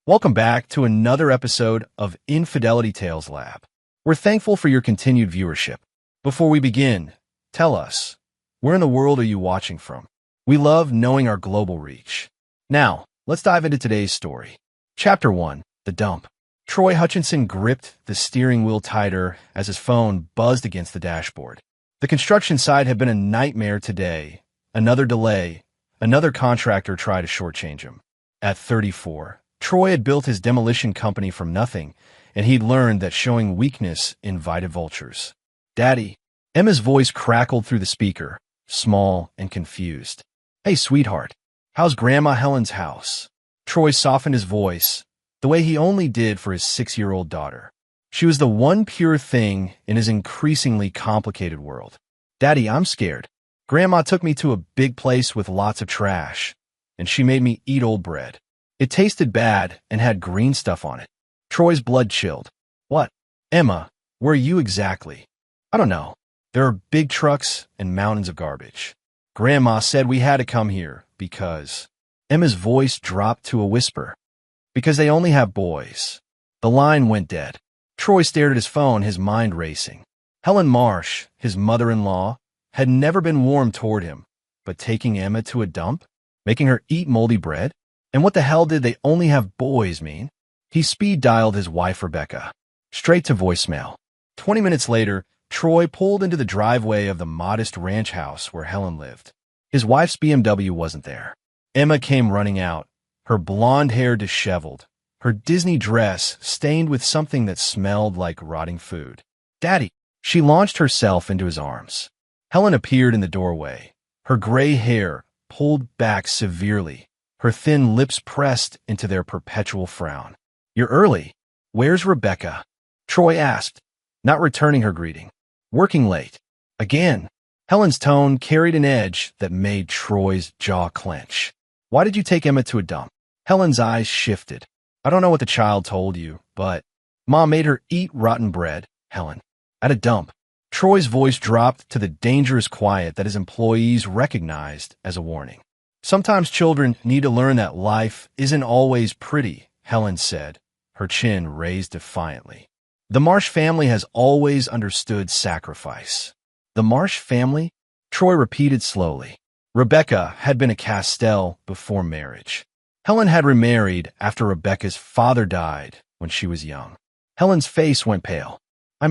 Welcome back to another episode of Infidelity Tales Lab. We're thankful for your continued viewership. Before we begin, tell us, where in the world are you watching from? We love knowing our global reach. Now, let's dive into today's story. Chapter 1, The Dump. Troy Hutchinson gripped the steering wheel tighter as his phone buzzed against the dashboard. The construction site had been a nightmare today. Another delay. Another contractor tried to shortchange him. At 34, Troy had built his demolition company from nothing, and he'd learned that showing weakness invited vultures. "Daddy." Emma's voice crackled through the speaker, small and confused. "Hey, sweetheart, how's Grandma Helen's house?" Troy softened his voice, the way he only did for his 6-year-old daughter. She was the one pure thing in his increasingly complicated world. "Daddy, I'm scared. Grandma took me to a big place with lots of trash, and she made me eat old bread. It tasted bad and had green stuff on it." Troy's blood chilled. "What? Emma, where are you exactly?" "I don't know. There are big trucks and mountains of garbage. Grandma said we had to come here because—" Emma's voice dropped to a whisper. "Because they only have boys." The line went dead. Troy stared at his phone, his mind racing. Helen Marsh, his mother-in-law, had never been warm toward him, but taking Emma to a dump? Making her eat moldy bread? And what the hell did they only have boys mean? He speed-dialed his wife, Rebecca. Straight to voicemail. 20 minutes later, Troy pulled into the driveway of the modest ranch house where Helen lived. His wife's BMW wasn't there. Emma came running out, her blonde hair disheveled, her Disney dress stained with something that smelled like rotting food. "Daddy!" She launched herself into his arms. Helen appeared in the doorway, her gray hair pulled back severely, her thin lips pressed into their perpetual frown. "You're early. Where's Rebecca?" Troy asked, not returning her greeting. "Working late. Again." Helen's tone carried an edge that made Troy's jaw clench. "Why did you take Emma to a dump?" Helen's eyes shifted. "I don't know what the child told you, but Mom made her eat rotten bread, Helen. At a dump." Troy's voice dropped to the dangerous quiet that his employees recognized as a warning. "Sometimes children need to learn that life isn't always pretty," Helen said, her chin raised defiantly. "The Marsh family has always understood sacrifice." "The Marsh family?" Troy repeated slowly. Rebecca had been a Castell before marriage. Helen had remarried after Rebecca's father died when she was young. Helen's face went pale. I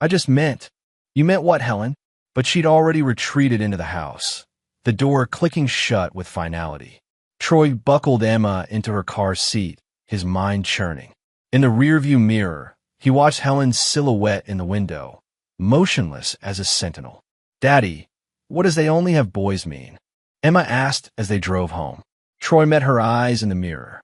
just meant." "You meant what, Helen?" But she'd already retreated into the house, the door clicking shut with finality. Troy buckled Emma into her car seat, his mind churning. In the rearview mirror, he watched Helen's silhouette in the window, motionless as a sentinel. "Daddy, what does they only have boys mean?" Emma asked as they drove home. Troy met her eyes in the mirror.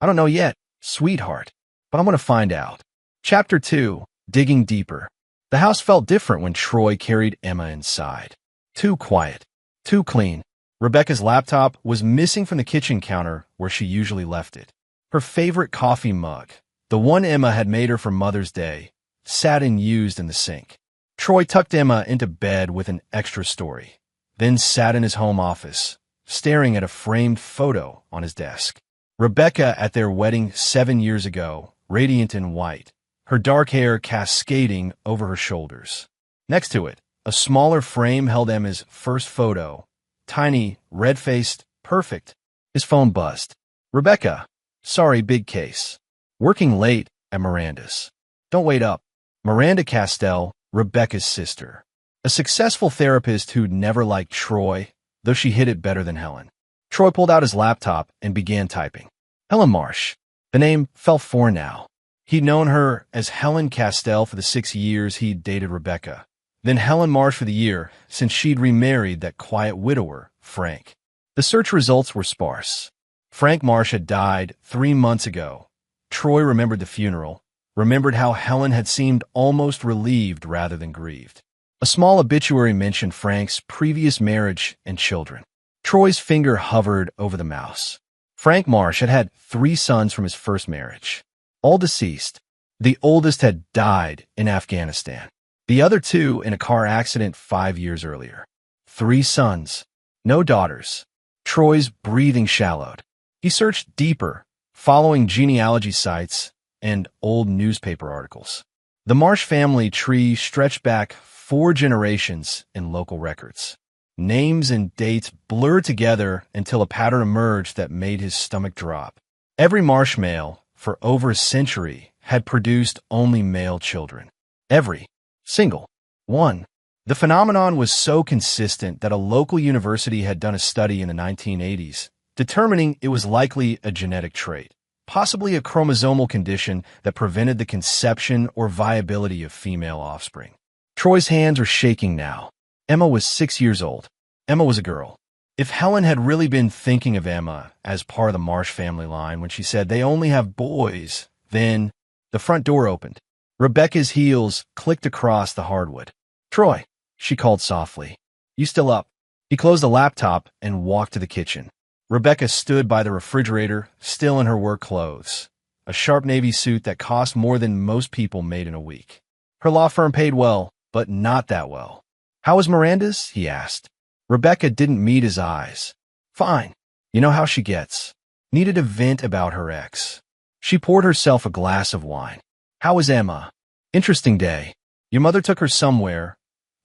"I don't know yet, sweetheart, but I'm going to find out." Chapter 2, Digging Deeper. The house felt different when Troy carried Emma inside. Too quiet. Too clean. Rebecca's laptop was missing from the kitchen counter where she usually left it. Her favorite coffee mug, the one Emma had made her for Mother's Day, sat unused in the sink. Troy tucked Emma into bed with an extra story, then sat in his home office, staring at a framed photo on his desk. Rebecca at their wedding 7 years ago, radiant in white, her dark hair cascading over her shoulders. Next to it, a smaller frame held Emma's first photo, tiny, red-faced, perfect. His phone buzzed. "Rebecca, sorry, big case. Working late at Miranda's. Don't wait up." Miranda Castell, Rebecca's sister. A successful therapist who'd never liked Troy, though she hid it better than Helen. Troy pulled out his laptop and began typing. Helen Marsh. The name felt foreign now. He'd known her as Helen Castell for the 6 years he'd dated Rebecca, then Helen Marsh for the year since she'd remarried that quiet widower, Frank. The search results were sparse. Frank Marsh had died 3 months ago. Troy remembered the funeral, remembered how Helen had seemed almost relieved rather than grieved. A small obituary mentioned Frank's previous marriage and children. Troy's finger hovered over the mouse. Frank Marsh had had 3 sons from his first marriage, all deceased. The oldest had died in Afghanistan. The other 2 in a car accident 5 years earlier. 3 sons, no daughters. Troy's breathing shallowed. He searched deeper, following genealogy sites and old newspaper articles. The Marsh family tree stretched back 4 generations in local records. Names and dates blurred together until a pattern emerged that made his stomach drop. Every Marsh male, for over a century, had produced only male children. Every single one. The phenomenon was so consistent that a local university had done a study in the 1980s, determining it was likely a genetic trait, possibly a chromosomal condition that prevented the conception or viability of female offspring. Troy's hands are shaking now. Emma was 6 years old. Emma was a girl. If Helen had really been thinking of Emma as part of the Marsh family line when she said they only have boys, then the front door opened. Rebecca's heels clicked across the hardwood. "Troy," she called softly. "You still up?" He closed the laptop and walked to the kitchen. Rebecca stood by the refrigerator, still in her work clothes, a sharp navy suit that cost more than most people made in a week. Her law firm paid well, but not that well. "How was Miranda's?" he asked. Rebecca didn't meet his eyes. "Fine. You know how she gets. Needed a vent about her ex." She poured herself a glass of wine. "How was Emma?" "Interesting day. Your mother took her somewhere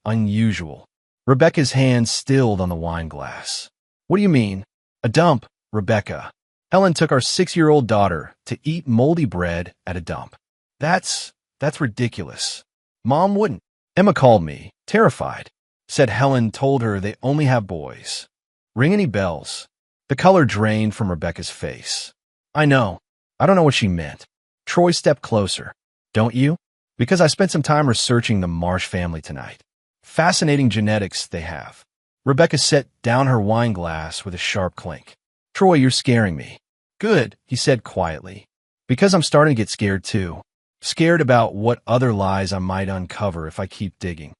unusual." Rebecca's hand stilled on the wine glass. "What do you mean?" "A dump, Rebecca. Helen took our 6-year-old daughter to eat moldy bread at a dump." That's ridiculous. Mom wouldn't." "Emma called me, terrified. Said Helen told her they only have boys." "Ring any bells?" The color drained from Rebecca's face. "I know. I don't know what she meant." Troy stepped closer. "Don't you?" "Because I spent some time researching the Marsh family tonight. Fascinating genetics they have." Rebecca set down her wine glass with a sharp clink. "Troy, you're scaring me." "Good," he said quietly. "Because I'm starting to get scared too. Scared about what other lies I might uncover if I keep digging."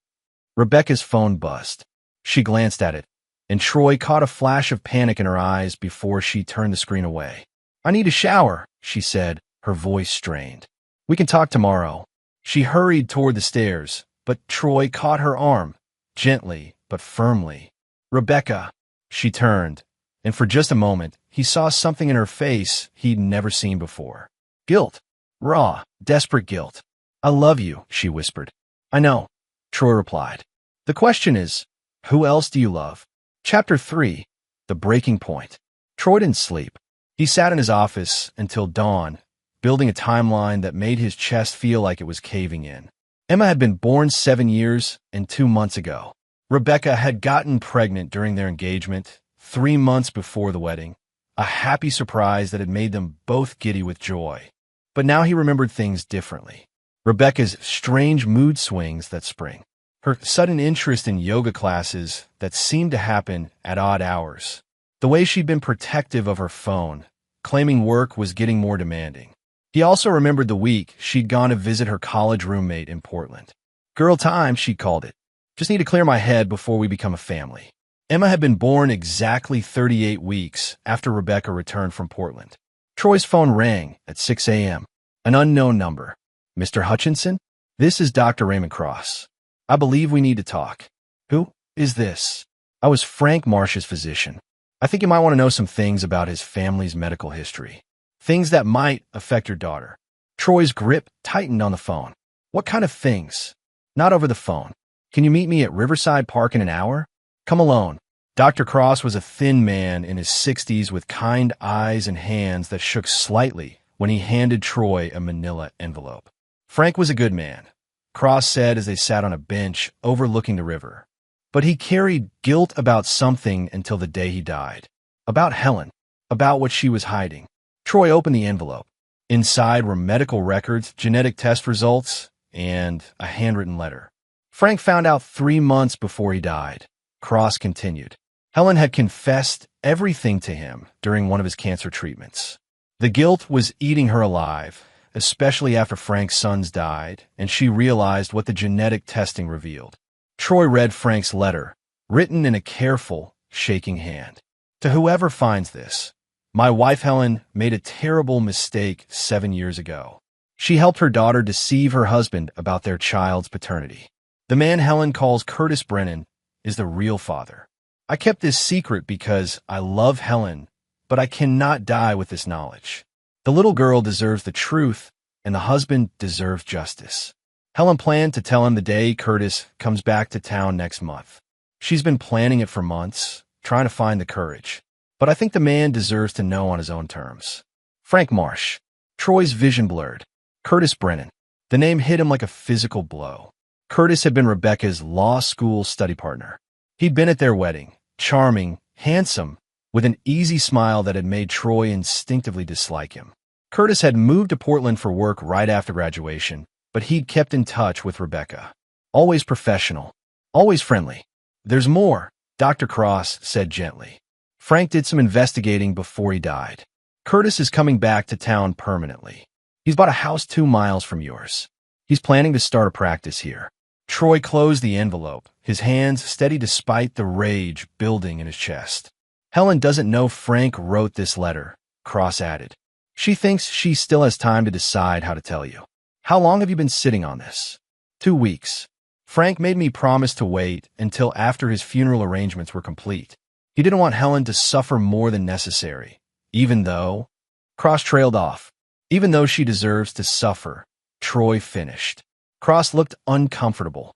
Rebecca's phone buzzed. She glanced at it, and Troy caught a flash of panic in her eyes before she turned the screen away. "I need a shower," she said, her voice strained. "We can talk tomorrow." She hurried toward the stairs, but Troy caught her arm, gently but firmly. "Rebecca." She turned, and for just a moment, he saw something in her face he'd never seen before. Guilt. Raw, desperate guilt. "I love you," she whispered. "I know," Troy replied. "The question is, who else do you love?" Chapter 3. The Breaking Point. Troy didn't sleep. He sat in his office until dawn, building a timeline that made his chest feel like it was caving in. Emma had been born 7 years and 2 months ago. Rebecca had gotten pregnant during their engagement, 3 months before the wedding, a happy surprise that had made them both giddy with joy. But now he remembered things differently. Rebecca's strange mood swings that spring. Her sudden interest in yoga classes that seemed to happen at odd hours. The way she'd been protective of her phone, claiming work was getting more demanding. He also remembered the week she'd gone to visit her college roommate in Portland. Girl time, she called it. Just need to clear my head before we become a family. Emma had been born exactly 38 weeks after Rebecca returned from Portland. Troy's phone rang at 6 a.m. An unknown number. "Mr. Hutchinson? This is Dr. Raymond Cross. I believe we need to talk." "Who is this?" "I was Frank Marsh's physician. I think you might want to know some things about his family's medical history. Things that might affect your daughter." Troy's grip tightened on the phone. "What kind of things?" "Not over the phone. Can you meet me at Riverside Park in an hour?" "Come alone." Dr. Cross was a thin man in his 60s with kind eyes and hands that shook slightly when he handed Troy a manila envelope. Frank was a good man, Cross said as they sat on a bench overlooking the river. But he carried guilt about something until the day he died. About Helen. About what she was hiding. Troy opened the envelope. Inside were medical records, genetic test results, and a handwritten letter. Frank found out 3 months before he died. Cross continued. Helen had confessed everything to him during one of his cancer treatments. The guilt was eating her alive, especially after Frank's sons died, and she realized what the genetic testing revealed. Troy read Frank's letter, written in a careful, shaking hand. "To whoever finds this, my wife Helen made a terrible mistake 7 years ago. She helped her daughter deceive her husband about their child's paternity. The man Helen calls Curtis Brennan is the real father. I kept this secret because I love Helen, but I cannot die with this knowledge. The little girl deserves the truth, and the husband deserves justice. Helen planned to tell him the day Curtis comes back to town next month. She's been planning it for months, trying to find the courage. But I think the man deserves to know on his own terms. Frank Marsh. Troy's vision blurred. Curtis Brennan. The name hit him like a physical blow. Curtis had been Rebecca's law school study partner. He'd been at their wedding, charming, handsome, with an easy smile that had made Troy instinctively dislike him. Curtis had moved to Portland for work right after graduation, but he'd kept in touch with Rebecca. Always professional, always friendly. "There's more," Dr. Cross said gently. "Frank did some investigating before he died. Curtis is coming back to town permanently. He's bought a house 2 miles from yours. He's planning to start a practice here." Troy closed the envelope, his hands steady despite the rage building in his chest. "Helen doesn't know Frank wrote this letter," Cross added. "She thinks she still has time to decide how to tell you." "How long have you been sitting on this?" 2 weeks. Frank made me promise to wait until after his funeral arrangements were complete. He didn't want Helen to suffer more than necessary, even though— Cross trailed off. "Even though she deserves to suffer," Troy finished. Cross looked uncomfortable.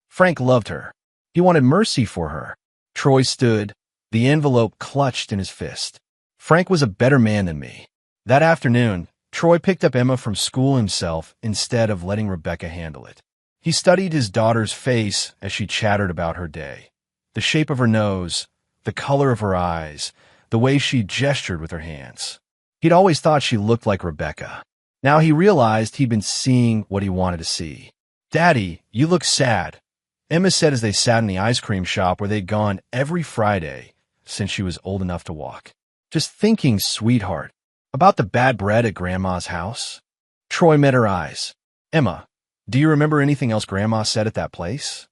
Frank loved her. He wanted mercy for her. Troy stood, the envelope clutched in his fist. "Frank was a better man than me." That afternoon, Troy picked up Emma from school himself instead of letting Rebecca handle it. He studied his daughter's face as she chattered about her day. The shape of her nose, the color of her eyes, the way she gestured with her hands. He'd always thought she looked like Rebecca. Now he realized he'd been seeing what he wanted to see. "Daddy, you look sad," Emma said as they sat in the ice cream shop where they'd gone every Friday since she was old enough to walk. "Just thinking, sweetheart, about the bad bread at Grandma's house." Troy met her eyes. "Emma, do you remember anything else Grandma said at that place?"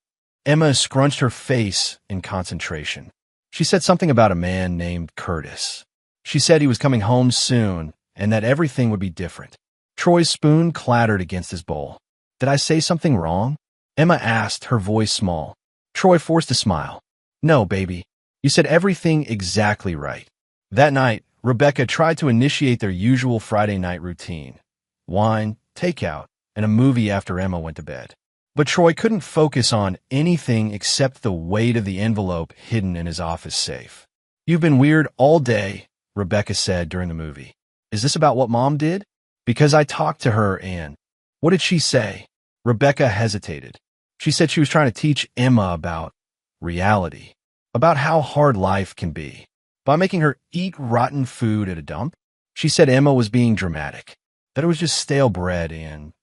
Emma scrunched her face in concentration. "She said something about a man named Curtis. She said he was coming home soon and that everything would be different." Troy's spoon clattered against his bowl. "Did I say something wrong?" Emma asked, her voice small. Troy forced a smile. "No, baby. You said everything exactly right." That night, Rebecca tried to initiate their usual Friday night routine. Wine, takeout, and a movie after Emma went to bed. But Troy couldn't focus on anything except the weight of the envelope hidden in his office safe. "You've been weird all day," Rebecca said during the movie. "Is this about what Mom did?" "Because I talked to her and—" "What did she say?" Rebecca hesitated. "She said she was trying to teach Emma about reality, about how hard life can be, by making her eat rotten food at a dump. She said Emma was being dramatic, that it was just stale bread and—"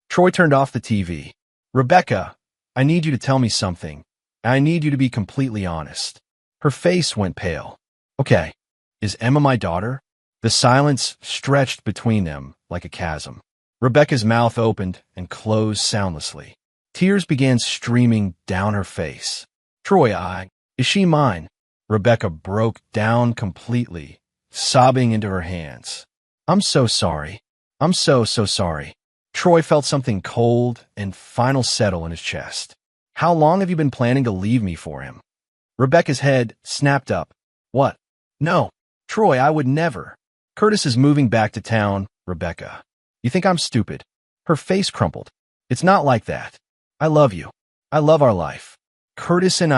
Troy turned off the TV. "Rebecca, I need you to tell me something. I need you to be completely honest." Her face went pale. "Okay, is Emma my daughter?" The silence stretched between them like a chasm. Rebecca's mouth opened and closed soundlessly. Tears began streaming down her face. "Troy, is she mine?" Rebecca broke down completely, sobbing into her hands. "I'm so sorry. I'm so sorry." Troy felt something cold and final settle in his chest. "How long have you been planning to leave me for him?" Rebecca's head snapped up. "What? No, Troy, I would never." "Curtis is moving back to town, Rebecca. You think I'm stupid?" Her face crumpled. "It's not like that. I love you. I love our life. Curtis and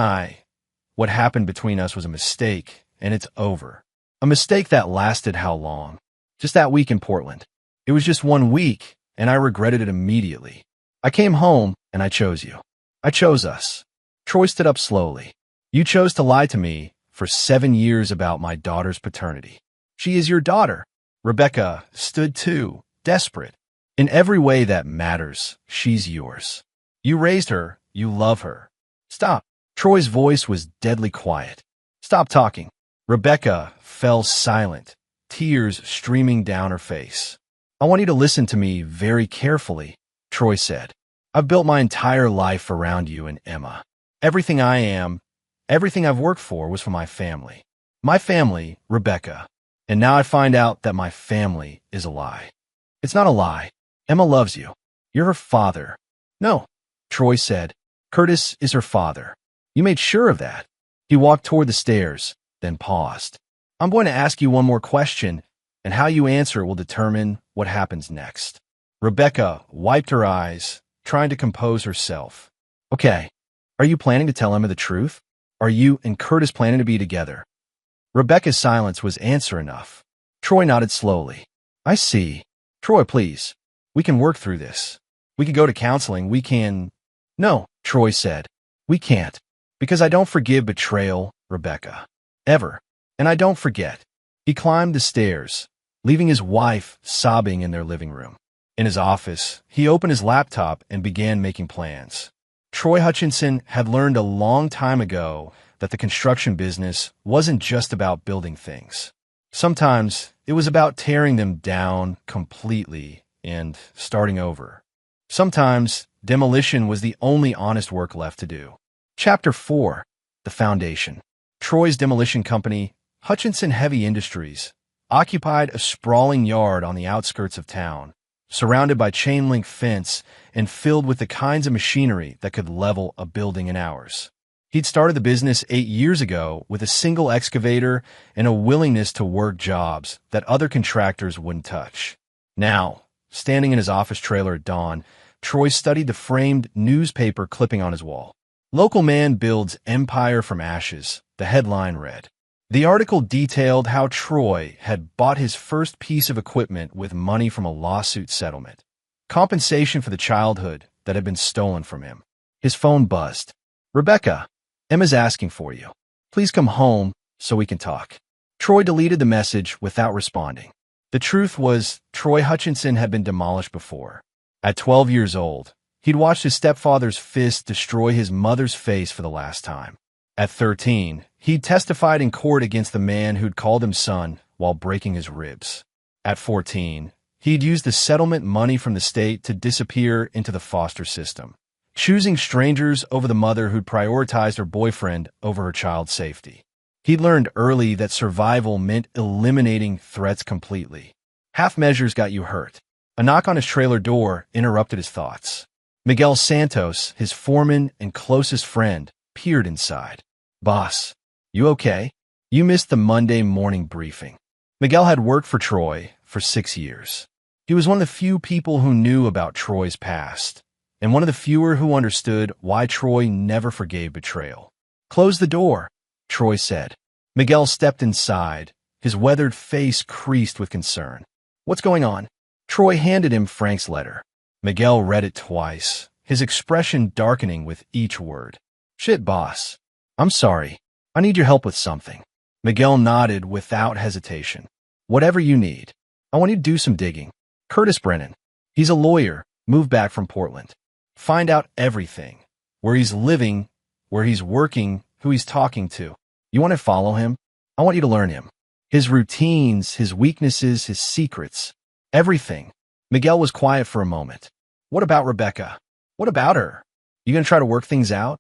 what happened between us was a mistake, and it's over." A mistake that lasted how long? Just that week in Portland. It was just 1 week, and I regretted it immediately. I came home, and I chose you. I chose us. Troy stood up slowly. "You chose to lie to me for 7 years about my daughter's paternity. She is your daughter." Rebecca stood too, desperate. "In every way that matters, she's yours. You raised her. You love her. Stop." Troy's voice was deadly quiet. "Stop talking." Rebecca fell silent, tears streaming down her face. "I want you to listen to me very carefully," Troy said. "I've built my entire life around you and Emma. Everything I am, everything I've worked for was for my family. My family, Rebecca. And now I find out that my family is a lie." "It's not a lie. Emma loves you. You're her father." "No," Troy said. "Curtis is her father. You made sure of that." He walked toward the stairs, then paused. "I'm going to ask you one more question. and how you answer will determine what happens next. Rebecca wiped her eyes, trying to compose herself. Okay, are you planning to tell Emma the truth? Are you and Curtis planning to be together? Rebecca's silence was answer enough. Troy nodded slowly. I see. Troy, please. We can work through this. We could go to counseling. We can... No, Troy said. We can't. Because I don't forgive betrayal, Rebecca. Ever. And I don't forget. He climbed the stairs, leaving his wife sobbing in their living room. In his office, he opened his laptop and began making plans. Troy Hutchinson had learned a long time ago that the construction business wasn't just about building things. Sometimes it was about tearing them down completely and starting over. Sometimes demolition was the only honest work left to do. Chapter 4. The Foundation. Troy's demolition company, Hutchinson Heavy Industries, occupied a sprawling yard on the outskirts of town, surrounded by chain-link fence and filled with the kinds of machinery that could level a building in hours. He'd started the business 8 years ago with a single excavator and a willingness to work jobs that other contractors wouldn't touch. Now, standing in his office trailer at dawn, Troy studied the framed newspaper clipping on his wall. Local man builds empire from ashes, the headline read. The article detailed how Troy had bought his first piece of equipment with money from a lawsuit settlement, compensation for the childhood that had been stolen from him. His phone buzzed. Rebecca, Emma's asking for you. Please come home so we can talk. Troy deleted the message without responding. The truth was, Troy Hutchinson had been demolished before. At 12 years old, he'd watched his stepfather's fist destroy his mother's face for the last time. At 13, he'd testified in court against the man who'd called him son while breaking his ribs. At 14, he'd used the settlement money from the state to disappear into the foster system, choosing strangers over the mother who'd prioritized her boyfriend over her child's safety. He'd learned early that survival meant eliminating threats completely. Half measures got you hurt. A knock on his trailer door interrupted his thoughts. Miguel Santos, his foreman and closest friend, peered inside. Boss, you okay? You missed the Monday morning briefing. Miguel had worked for Troy for 6 years. He was one of the few people who knew about Troy's past, and one of the fewer who understood why Troy never forgave betrayal. Close the door, Troy said. Miguel stepped inside, his weathered face creased with concern. What's going on? Troy handed him Frank's letter. Miguel read it twice, his expression darkening with each word. Shit, boss. I'm sorry. I need your help with something. Miguel nodded without hesitation. Whatever you need. I want you to do some digging. Curtis Brennan. He's a lawyer, moved back from Portland. Find out everything. Where he's living, where he's working, who he's talking to. You want to follow him? I want you to learn him. His routines, his weaknesses, his secrets. Everything. Miguel was quiet for a moment. What about Rebecca? What about her? You gonna try to work things out?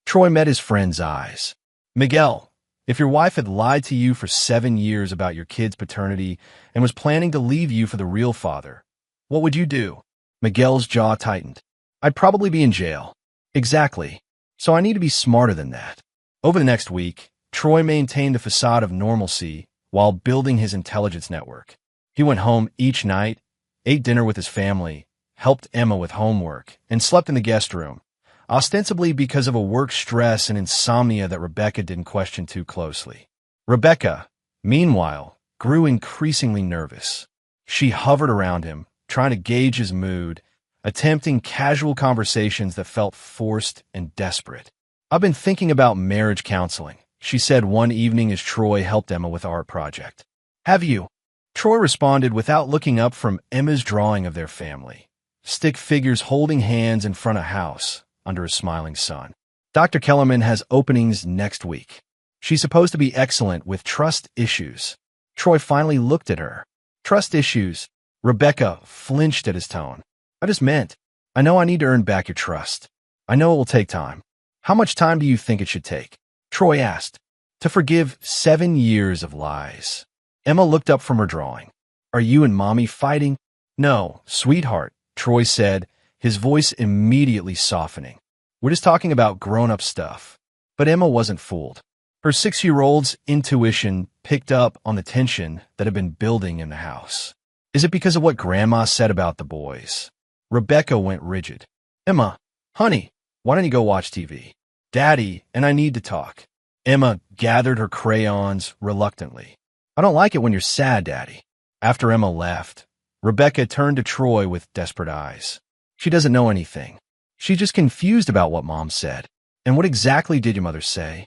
Troy met his friend's eyes. Miguel, if your wife had lied to you for 7 years about your kid's paternity and was planning to leave you for the real father, what would you do? Miguel's jaw tightened. I'd probably be in jail. Exactly. So I need to be smarter than that. Over the next week, Troy maintained a facade of normalcy while building his intelligence network. He went home each night, ate dinner with his family, helped Emma with homework, and slept in the guest room, ostensibly because of a work stress and insomnia that Rebecca didn't question too closely. Rebecca, meanwhile, grew increasingly nervous. She hovered around him, trying to gauge his mood, attempting casual conversations that felt forced and desperate. I've been thinking about marriage counseling, she said one evening as Troy helped Emma with the art project. Have you? Troy responded without looking up from Emma's drawing of their family. Stick figures holding hands in front of a house under a smiling sun. Dr. Kellerman has openings next week. She's supposed to be excellent with trust issues. Troy finally looked at her. Trust issues. Rebecca flinched at his tone. I just meant, I know I need to earn back your trust. I know it will take time. How much time do you think it should take? Troy asked. To forgive 7 years of lies. Emma looked up from her drawing. Are you and Mommy fighting? No, sweetheart, Troy said, his voice immediately softening. We're just talking about grown-up stuff. But Emma wasn't fooled. Her 6-year-old's intuition picked up on the tension that had been building in the house. Is it because of what Grandma said about the boys? Rebecca went rigid. Emma, honey, why don't you go watch TV? Daddy and I need to talk. Emma gathered her crayons reluctantly. I don't like it when you're sad, Daddy. After Emma left, Rebecca turned to Troy with desperate eyes. She doesn't know anything. She's just confused about what Mom said. And what exactly did your mother say?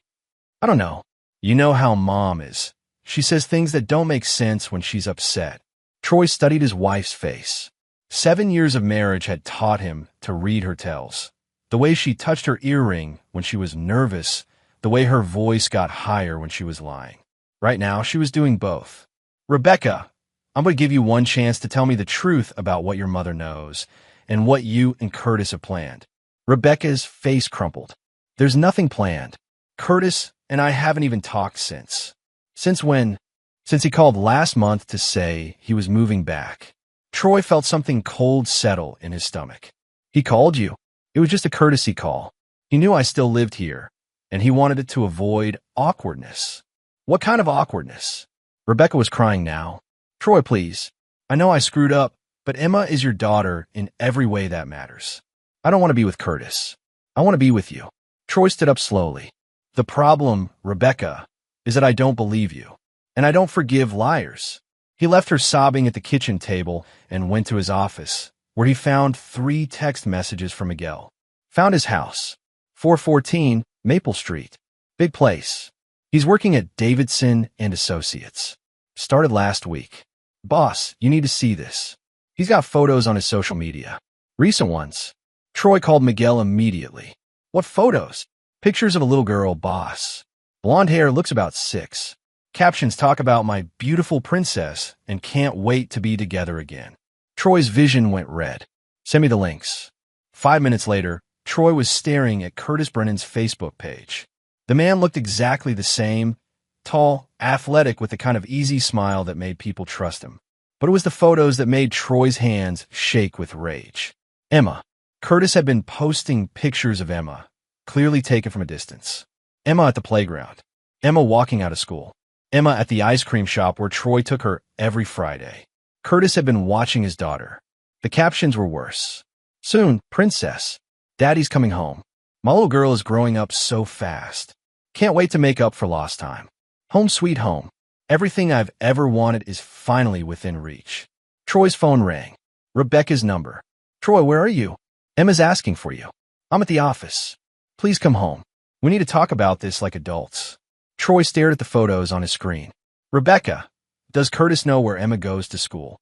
I don't know. You know how Mom is. She says things that don't make sense when she's upset. Troy studied his wife's face. 7 years of marriage had taught him to read her tells. The way she touched her earring when she was nervous, the way her voice got higher when she was lying. Right now, she was doing both. Rebecca, I'm going to give you one chance to tell me the truth about what your mother knows and what you and Curtis have planned. Rebecca's face crumpled. There's nothing planned. Curtis and I haven't even talked since. Since when? Since he called last month to say he was moving back. Troy felt something cold settle in his stomach. He called you. It was just a courtesy call. He knew I still lived here, and he wanted it to avoid awkwardness. What kind of awkwardness? Rebecca was crying now. Troy, please. I know I screwed up, but Emma is your daughter in every way that matters. I don't want to be with Curtis. I want to be with you. Troy stood up slowly. The problem, Rebecca, is that I don't believe you, and I don't forgive liars. He left her sobbing at the kitchen table and went to his office, where he found 3 text messages from Miguel. Found his house, 414 Maple Street. Big place. He's working at Davidson and Associates. Started last week. Boss, you need to see this. He's got photos on his social media. Recent ones. Troy called Miguel immediately. What photos? Pictures of a little girl, boss. Blonde hair, looks about 6. Captions talk about my beautiful princess and can't wait to be together again. Troy's vision went red. Send me the links. 5 minutes later, Troy was staring at Curtis Brennan's Facebook page. The man looked exactly the same, tall, athletic, with the kind of easy smile that made people trust him. But it was the photos that made Troy's hands shake with rage. Emma. Curtis had been posting pictures of Emma, clearly taken from a distance. Emma at the playground. Emma walking out of school. Emma at the ice cream shop where Troy took her every Friday. Curtis had been watching his daughter. The captions were worse. Soon, princess. Daddy's coming home. My little girl is growing up so fast. Can't wait to make up for lost time. Home sweet home. Everything I've ever wanted is finally within reach. Troy's phone rang. Rebecca's number. Troy, where are you? Emma's asking for you. I'm at the office. Please come home. We need to talk about this like adults. Troy stared at the photos on his screen. Rebecca, does Curtis know where Emma goes to school?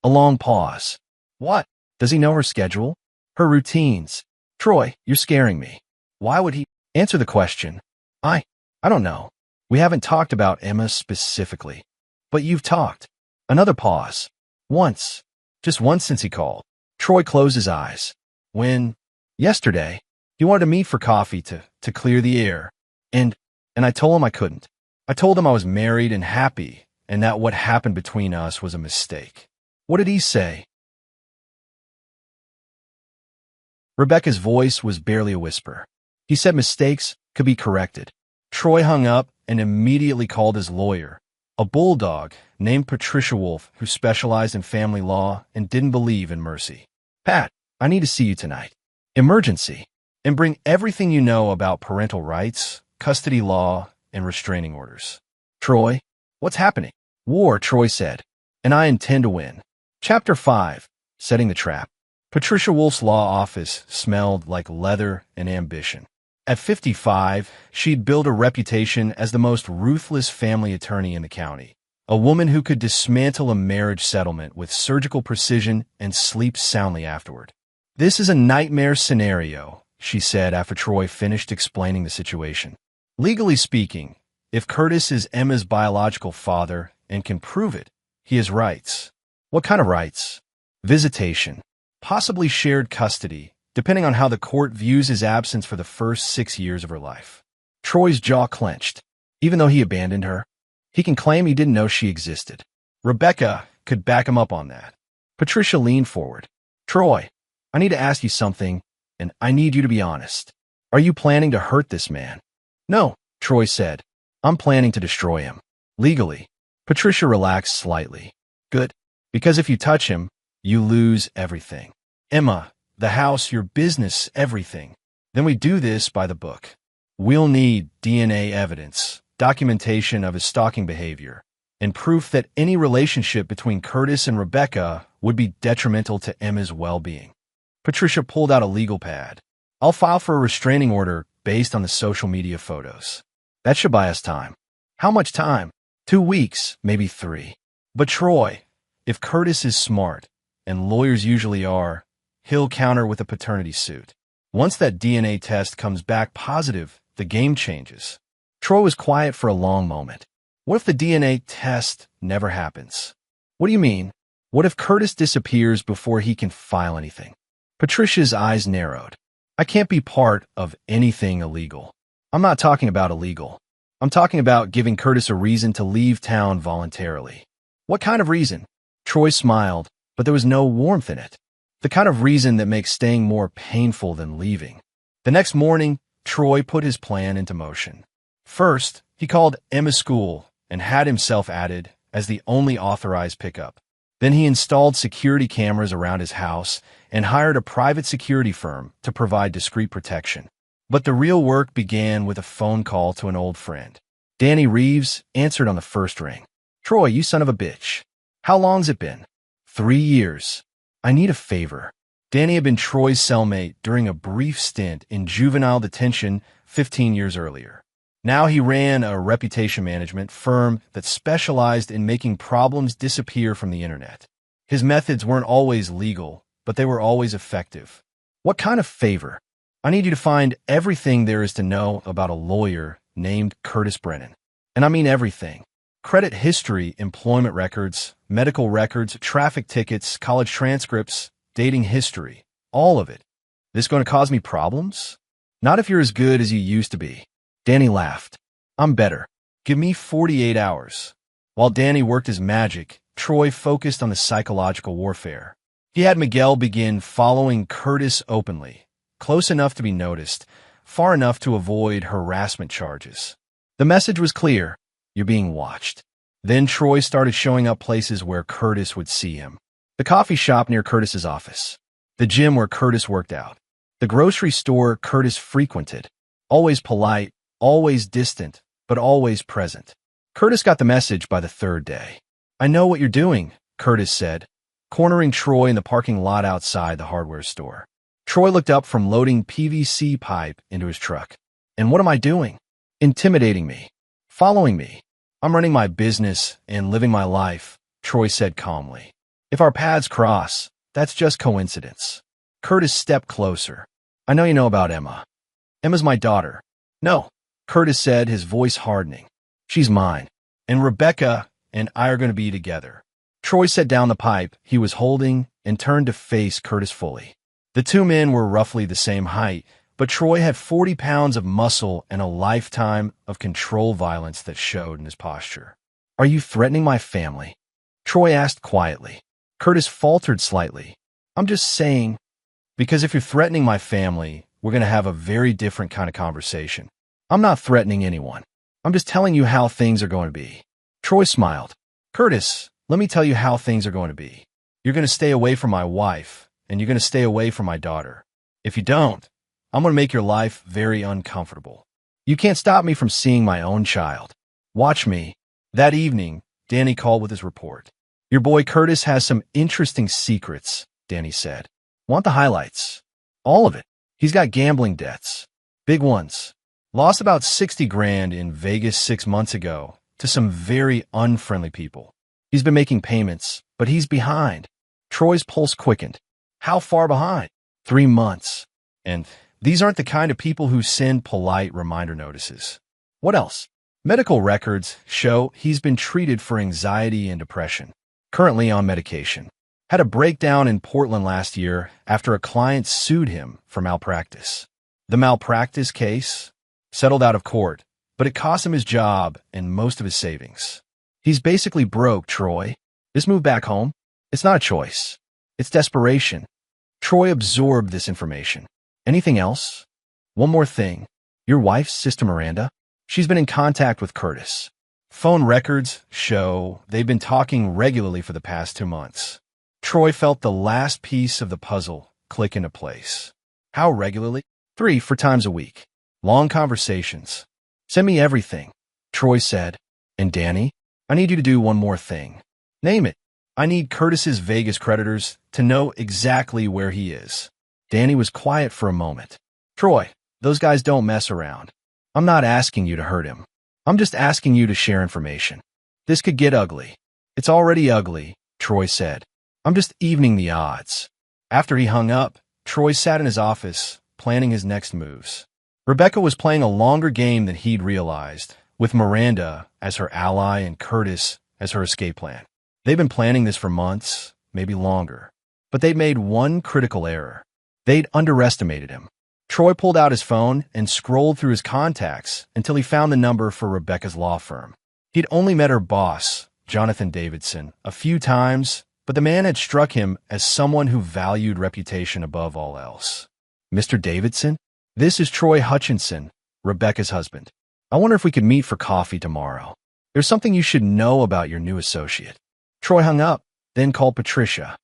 A long pause. What? Does he know her schedule? Her routines? Troy, you're scaring me. Why would he? Answer the question. I don't know. We haven't talked about Emma specifically. But you've talked. Another pause. Once. Just once since he called. Troy closed his eyes. When? Yesterday. He wanted to meet for coffee to clear the air. And I told him I couldn't. I told him I was married and happy, and that what happened between us was a mistake. What did he say? Rebecca's voice was barely a whisper. He said mistakes could be corrected. Troy hung up and immediately called his lawyer, a bulldog named Patricia Wolf, who specialized in family law and didn't believe in mercy. Pat, I need to see you tonight. Emergency. And bring everything you know about parental rights, custody law, and restraining orders. Troy, what's happening? War, Troy said, and I intend to win. Chapter 5. Setting the Trap. Patricia Wolf's law office smelled like leather and ambition. At 55, she'd built a reputation as the most ruthless family attorney in the county, a woman who could dismantle a marriage settlement with surgical precision and sleep soundly afterward. This is a nightmare scenario, she said after Troy finished explaining the situation. Legally speaking, if Curtis is Emma's biological father and can prove it, he has rights. What kind of rights? Visitation, possibly shared custody, depending on how the court views his absence for the first 6 years of her life. Troy's jaw clenched. Even though he abandoned her, he can claim he didn't know she existed. Rebecca could back him up on that. Patricia leaned forward. Troy, I need to ask you something, and I need you to be honest. Are you planning to hurt this man? No, Troy said. I'm planning to destroy him. Legally. Patricia relaxed slightly. Good. Because if you touch him, you lose everything. Emma, the house, your business, everything. Then we do this by the book. We'll need DNA evidence, documentation of his stalking behavior, and proof that any relationship between Curtis and Rebecca would be detrimental to Emma's well-being. Patricia pulled out a legal pad. I'll file for a restraining order based on the social media photos. That should buy us time. How much time? 2 weeks, maybe 3. But Troy, if Curtis is smart, and lawyers usually are, he'll counter with a paternity suit. Once that DNA test comes back positive, the game changes. Troy was quiet for a long moment. What if the DNA test never happens? What do you mean? What if Curtis disappears before he can file anything? Patricia's eyes narrowed. I can't be part of anything illegal. I'm not talking about illegal. I'm talking about giving Curtis a reason to leave town voluntarily. What kind of reason? Troy smiled, but there was no warmth in it. The kind of reason that makes staying more painful than leaving. The next morning, Troy put his plan into motion. First, he called Emma's school and had himself added as the only authorized pickup. Then he installed security cameras around his house and hired a private security firm to provide discreet protection. But the real work began with a phone call to an old friend. Danny Reeves answered on the first ring. Troy, you son of a bitch. How long's it been? 3 years. I need a favor. Danny had been Troy's cellmate during a brief stint in juvenile detention 15 years earlier. Now he ran a reputation management firm that specialized in making problems disappear from the internet. His methods weren't always legal, but they were always effective. What kind of favor? I need you to find everything there is to know about a lawyer named Curtis Brennan. And I mean everything. Credit history, employment records, medical records, traffic tickets, college transcripts, dating history, all of it. This going to cause me problems? Not if you're as good as you used to be. Danny laughed. I'm better. Give me 48 hours. While Danny worked his magic, Troy focused on the psychological warfare. He had Miguel begin following Curtis openly, close enough to be noticed, far enough to avoid harassment charges. The message was clear. You're being watched. Then Troy started showing up places where Curtis would see him. The coffee shop near Curtis's office. The gym where Curtis worked out. The grocery store Curtis frequented. Always polite, always distant, but always present. Curtis got the message by the 3rd day. I know what you're doing, Curtis said, cornering Troy in the parking lot outside the hardware store. Troy looked up from loading PVC pipe into his truck. And what am I doing? Intimidating me. Following me. I'm running my business and living my life, Troy said calmly. If our paths cross, that's just coincidence. Curtis stepped closer. I know you know about Emma. Emma's my daughter. No, Curtis said, his voice hardening. She's mine. And Rebecca and I are going to be together. Troy set down the pipe he was holding and turned to face Curtis fully. The two men were roughly the same height, but Troy had 40 pounds of muscle and a lifetime of control violence that showed in his posture. Are you threatening my family? Troy asked quietly. Curtis faltered slightly. I'm just saying, because if you're threatening my family, we're going to have a very different kind of conversation. I'm not threatening anyone. I'm just telling you how things are going to be. Troy smiled. Curtis, let me tell you how things are going to be. You're going to stay away from my wife, and you're going to stay away from my daughter. If you don't, I'm going to make your life very uncomfortable. You can't stop me from seeing my own child. Watch me. That evening, Danny called with his report. Your boy Curtis has some interesting secrets, Danny said. Want the highlights? All of it. He's got gambling debts. Big ones. Lost about 60 grand in Vegas 6 months ago to some very unfriendly people. He's been making payments, but he's behind. Troy's pulse quickened. How far behind? 3 months. And these aren't the kind of people who send polite reminder notices. What else? Medical records show he's been treated for anxiety and depression. Currently on medication. Had a breakdown in Portland last year after a client sued him for malpractice. The malpractice case settled out of court, but it cost him his job and most of his savings. He's basically broke, Troy. This move back home, it's not a choice. It's desperation. Troy absorbed this information. Anything else? One more thing. Your wife's Sister Miranda? She's been in contact with Curtis. Phone records show they've been talking regularly for the past 2 months. Troy felt the last piece of the puzzle click into place. How regularly? 3-4 times a week. Long conversations. Send me everything, Troy said. And Danny, I need you to do one more thing. Name it. I need Curtis's Vegas creditors to know exactly where he is. Danny was quiet for a moment. Troy, those guys don't mess around. I'm not asking you to hurt him. I'm just asking you to share information. This could get ugly. It's already ugly, Troy said. I'm just evening the odds. After he hung up, Troy sat in his office, planning his next moves. Rebecca was playing a longer game than he'd realized, with Miranda as her ally and Curtis as her escape plan. They'd been planning this for months, maybe longer. But they'd made one critical error. They'd underestimated him. Troy pulled out his phone and scrolled through his contacts until he found the number for Rebecca's law firm. He'd only met her boss, Jonathan Davidson, a few times, but the man had struck him as someone who valued reputation above all else. Mr. Davidson? This is Troy Hutchinson, Rebecca's husband. I wonder if we could meet for coffee tomorrow. There's something you should know about your new associate. Troy hung up, then called Patricia.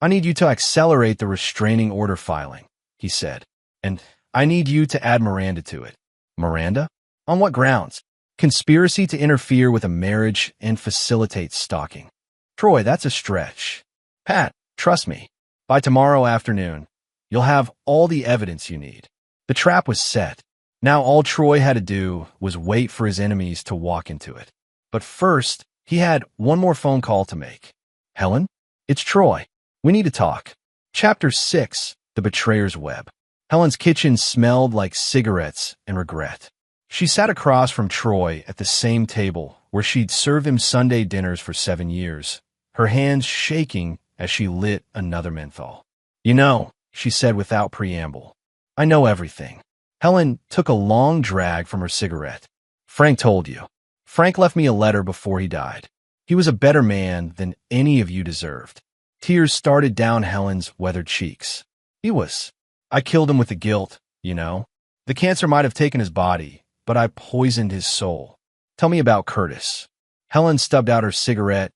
I need you to accelerate the restraining order filing, he said. And I need you to add Miranda to it. Miranda? On what grounds? Conspiracy to interfere with a marriage and facilitate stalking. Troy, that's a stretch. Pat, trust me. By tomorrow afternoon, you'll have all the evidence you need. The trap was set. Now all Troy had to do was wait for his enemies to walk into it. But first, he had one more phone call to make. Helen? It's Troy. We need to talk. Chapter 6, The Betrayer's Web. Helen's kitchen smelled like cigarettes and regret. She sat across from Troy at the same table where she'd served him Sunday dinners for 7 years, her hands shaking as she lit another menthol. You know, she said without preamble, I know everything. Helen took a long drag from her cigarette. Frank told you. Frank left me a letter before he died. He was a better man than any of you deserved. Tears started down Helen's weathered cheeks. He was. I killed him with the guilt, you know. The cancer might have taken his body, but I poisoned his soul. Tell me about Curtis. Helen stubbed out her cigarette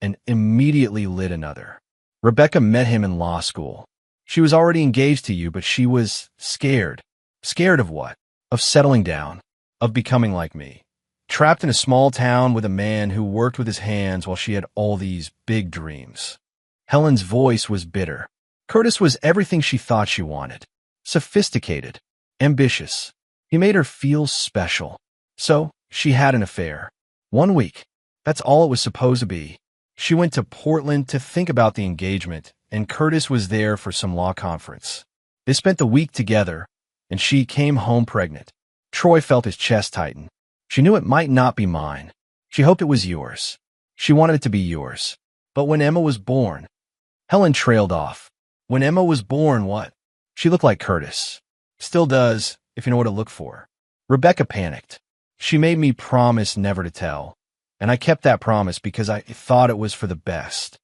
and immediately lit another. Rebecca met him in law school. She was already engaged to you, but she was scared. Scared of what? Of settling down. Of becoming like me. Trapped in a small town with a man who worked with his hands while she had all these big dreams. Helen's voice was bitter. Curtis was everything she thought she wanted. Sophisticated. Ambitious. He made her feel special. So, she had an affair. 1 week. That's all it was supposed to be. She went to Portland to think about the engagement, and Curtis was there for some law conference. They spent the week together, and she came home pregnant. Troy felt his chest tighten. She knew it might not be mine. She hoped it was yours. She wanted it to be yours. But when Emma was born, Helen trailed off. When Emma was born, what? She looked like Curtis. Still does, if you know what to look for. Rebecca panicked. She made me promise never to tell. And I kept that promise because I thought it was for the best.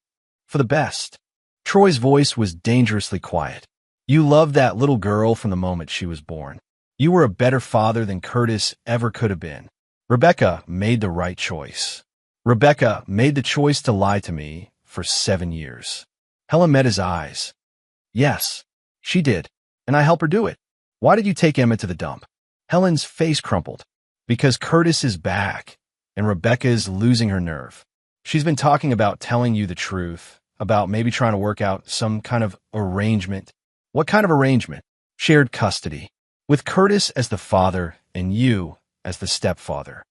For the best. Troy's voice was dangerously quiet. You loved that little girl from the moment she was born. You were a better father than Curtis ever could have been. Rebecca made the right choice. Rebecca made the choice to lie to me for 7 years. Helen met his eyes. Yes, she did. And I helped her do it. Why did you take Emma to the dump? Helen's face crumpled. Because Curtis is back, and Rebecca is losing her nerve. She's been talking about telling you the truth, about maybe trying to work out some kind of arrangement. What kind of arrangement? Shared custody. With Curtis as the father and you as the stepfather.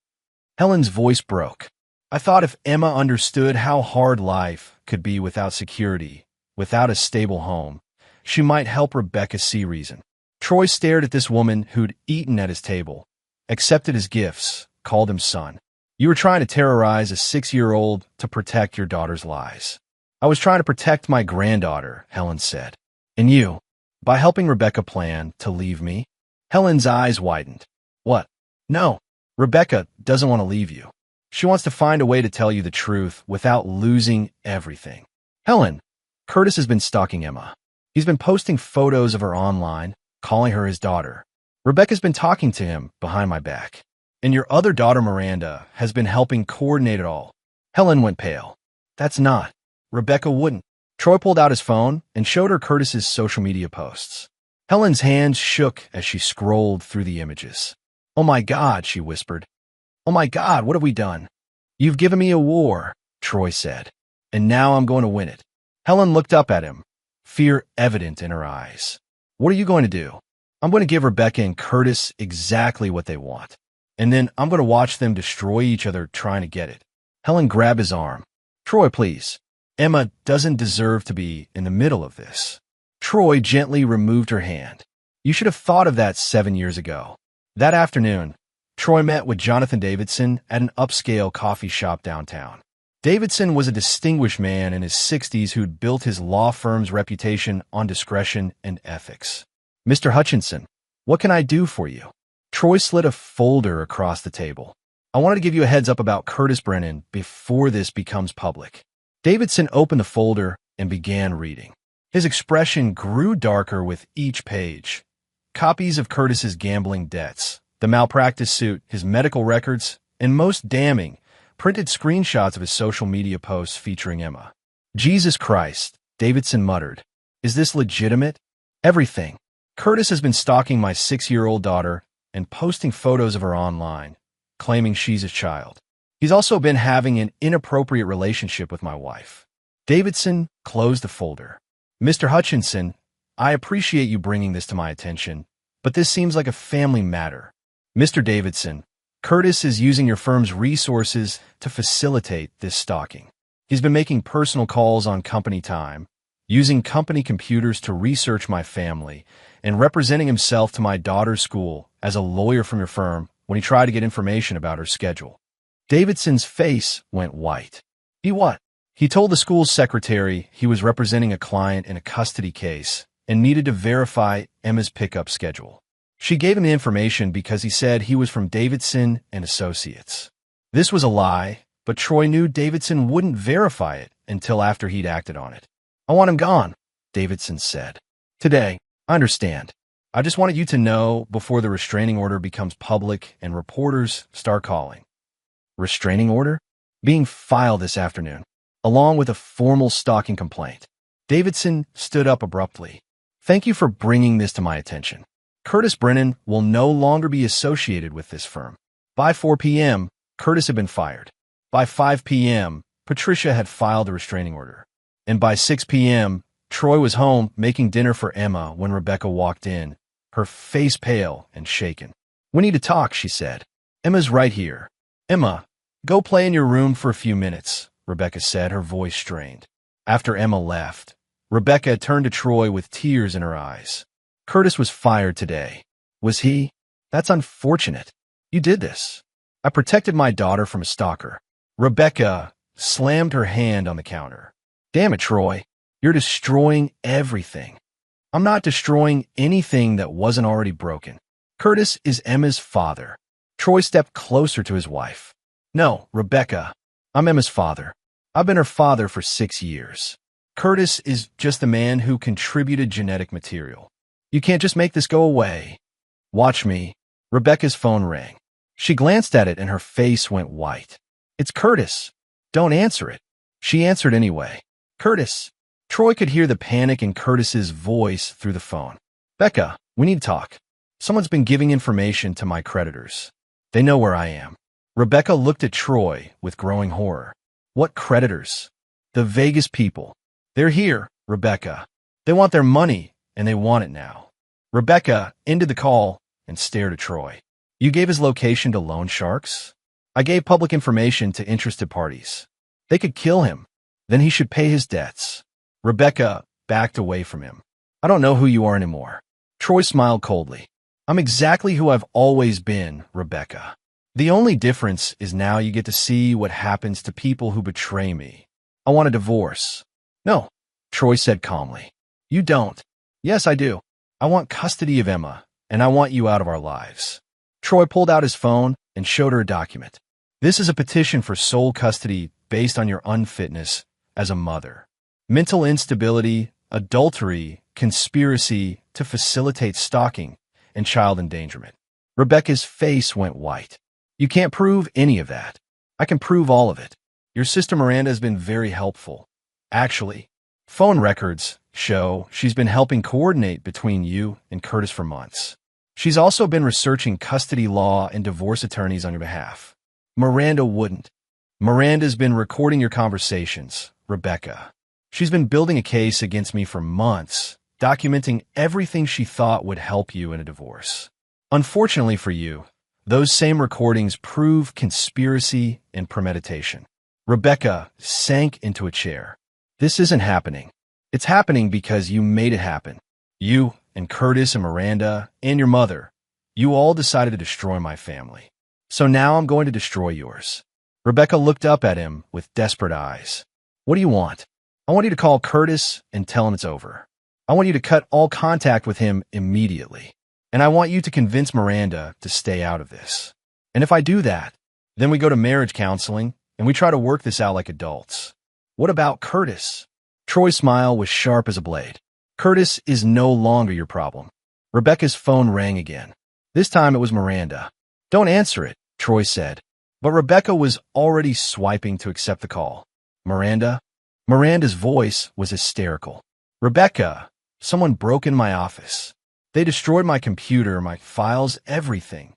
Helen's voice broke. I thought if Emma understood how hard life could be without security, without a stable home, she might help Rebecca see reason. Troy stared at this woman who'd eaten at his table, accepted his gifts, called him son. You were trying to terrorize a 6-year-old to protect your daughter's lies. I was trying to protect my granddaughter, Helen said. And you, by helping Rebecca plan to leave me? Helen's eyes widened. What? No, Rebecca doesn't want to leave you. She wants to find a way to tell you the truth without losing everything. Helen, Curtis has been stalking Emma. He's been posting photos of her online, calling her his daughter. Rebecca's been talking to him behind my back. And your other daughter, Miranda, has been helping coordinate it all. Helen went pale. That's not. Rebecca wouldn't. Troy pulled out his phone and showed her Curtis's social media posts. Helen's hands shook as she scrolled through the images. Oh my God, she whispered. Oh my God, what have we done? You've given me a war, Troy said. And now I'm going to win it. Helen looked up at him, fear evident in her eyes. What are you going to do? I'm going to give Rebecca and Curtis exactly what they want. And then I'm going to watch them destroy each other trying to get it. Helen grabbed his arm. Troy, please. Emma doesn't deserve to be in the middle of this. Troy gently removed her hand. You should have thought of that 7 years ago. That afternoon, Troy met with Jonathan Davidson at an upscale coffee shop downtown. Davidson was a distinguished man in his 60s who'd built his law firm's reputation on discretion and ethics. Mr. Hutchinson, what can I do for you? Troy slid a folder across the table. I wanted to give you a heads up about Curtis Brennan before this becomes public. Davidson opened the folder and began reading. His expression grew darker with each page. Copies of Curtis's gambling debts, the malpractice suit, his medical records, and most damning, printed screenshots of his social media posts featuring Emma. Jesus Christ, Davidson muttered. Is this legitimate? Everything. Curtis has been stalking my 6-year-old daughter and posting photos of her online, claiming she's his child. He's also been having an inappropriate relationship with my wife. Davidson closed the folder. Mr. Hutchinson, I appreciate you bringing this to my attention, but this seems like a family matter. Mr. Davidson, Curtis is using your firm's resources to facilitate this stalking. He's been making personal calls on company time, using company computers to research my family, and representing himself to my daughter's school as a lawyer from your firm when he tried to get information about her schedule. Davidson's face went white. He what? He told the school's secretary he was representing a client in a custody case and needed to verify Emma's pickup schedule. She gave him the information because he said he was from Davidson and Associates. This was a lie, but Troy knew Davidson wouldn't verify it until after he'd acted on it. I want him gone, Davidson said. Today, I understand. I just wanted you to know before the restraining order becomes public and reporters start calling. Restraining order? Being filed this afternoon, along with a formal stalking complaint. Davidson stood up abruptly. Thank you for bringing this to my attention. Curtis Brennan will no longer be associated with this firm. By 4 p.m., Curtis had been fired. By 5 p.m., Patricia had filed a restraining order. And by 6 p.m., Troy was home making dinner for Emma when Rebecca walked in, her face pale and shaken. We need to talk, she said. Emma's right here. Emma, go play in your room for a few minutes, Rebecca said, her voice strained. After Emma left, Rebecca turned to Troy with tears in her eyes. Curtis was fired today. Was he? That's unfortunate. You did this. I protected my daughter from a stalker. Rebecca slammed her hand on the counter. Damn it, Troy. You're destroying everything. I'm not destroying anything that wasn't already broken. Curtis is Emma's father. Troy stepped closer to his wife. No, Rebecca. I'm Emma's father. I've been her father for 6 years. Curtis is just the man who contributed genetic material. You can't just make this go away. Watch me. Rebecca's phone rang. She glanced at it and her face went white. It's Curtis. Don't answer it. She answered anyway. Curtis. Troy could hear the panic in Curtis's voice through the phone. Becca, we need to talk. Someone's been giving information to my creditors. They know where I am. Rebecca looked at Troy with growing horror. What creditors? The Vegas people. They're here, Rebecca. They want their money, and they want it now. Rebecca ended the call and stared at Troy. You gave his location to loan sharks? I gave public information to interested parties. They could kill him. Then he should pay his debts. Rebecca backed away from him. I don't know who you are anymore. Troy smiled coldly. I'm exactly who I've always been, Rebecca. The only difference is now you get to see what happens to people who betray me. I want a divorce. No, Troy said calmly. You don't. Yes, I do. I want custody of Emma, and I want you out of our lives. Troy pulled out his phone and showed her a document. This is a petition for sole custody based on your unfitness as a mother. Mental instability, adultery, conspiracy to facilitate stalking, and child endangerment. Rebecca's face went white. You can't prove any of that. I can prove all of it. Your sister Miranda has been very helpful. Actually, phone records show she's been helping coordinate between you and Curtis for months. She's also been researching custody law and divorce attorneys on your behalf. Miranda wouldn't. Miranda's been recording your conversations, Rebecca. She's been building a case against me for months, documenting everything she thought would help you in a divorce. Unfortunately for you, those same recordings prove conspiracy and premeditation. Rebecca sank into a chair. This isn't happening. It's happening because you made it happen. You and Curtis and Miranda and your mother, you all decided to destroy my family. So now I'm going to destroy yours. Rebecca looked up at him with desperate eyes. What do you want? I want you to call Curtis and tell him it's over. I want you to cut all contact with him immediately. And I want you to convince Miranda to stay out of this. And if I do that, then we go to marriage counseling and we try to work this out like adults. What about Curtis? Troy's smile was sharp as a blade. Curtis is no longer your problem. Rebecca's phone rang again. This time it was Miranda. Don't answer it, Troy said. But Rebecca was already swiping to accept the call. Miranda? Miranda's voice was hysterical. Rebecca, someone broke in my office. They destroyed my computer, my files, everything.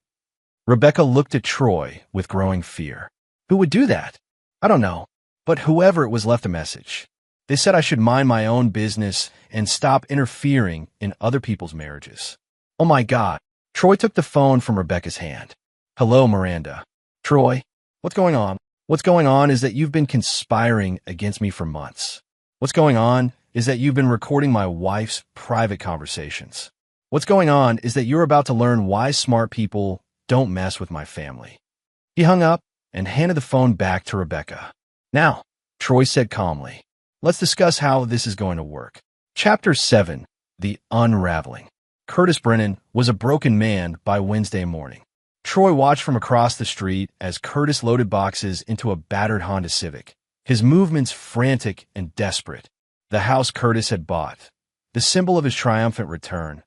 Rebecca looked at Troy with growing fear. Who would do that? I don't know, but whoever it was left a message. They said I should mind my own business and stop interfering in other people's marriages. Oh my God. Troy took the phone from Rebecca's hand. Hello, Miranda. Troy, what's going on? What's going on is that you've been conspiring against me for months. What's going on is that you've been recording my wife's private conversations. What's going on is that you're about to learn why smart people don't mess with my family. He hung up and handed the phone back to Rebecca. Now, Troy said calmly, let's discuss how this is going to work. Chapter 7, The Unraveling. Curtis Brennan was a broken man by Wednesday morning. Troy watched from across the street as Curtis loaded boxes into a battered Honda Civic, his movements frantic and desperate. The house Curtis had bought, the symbol of his triumphant return,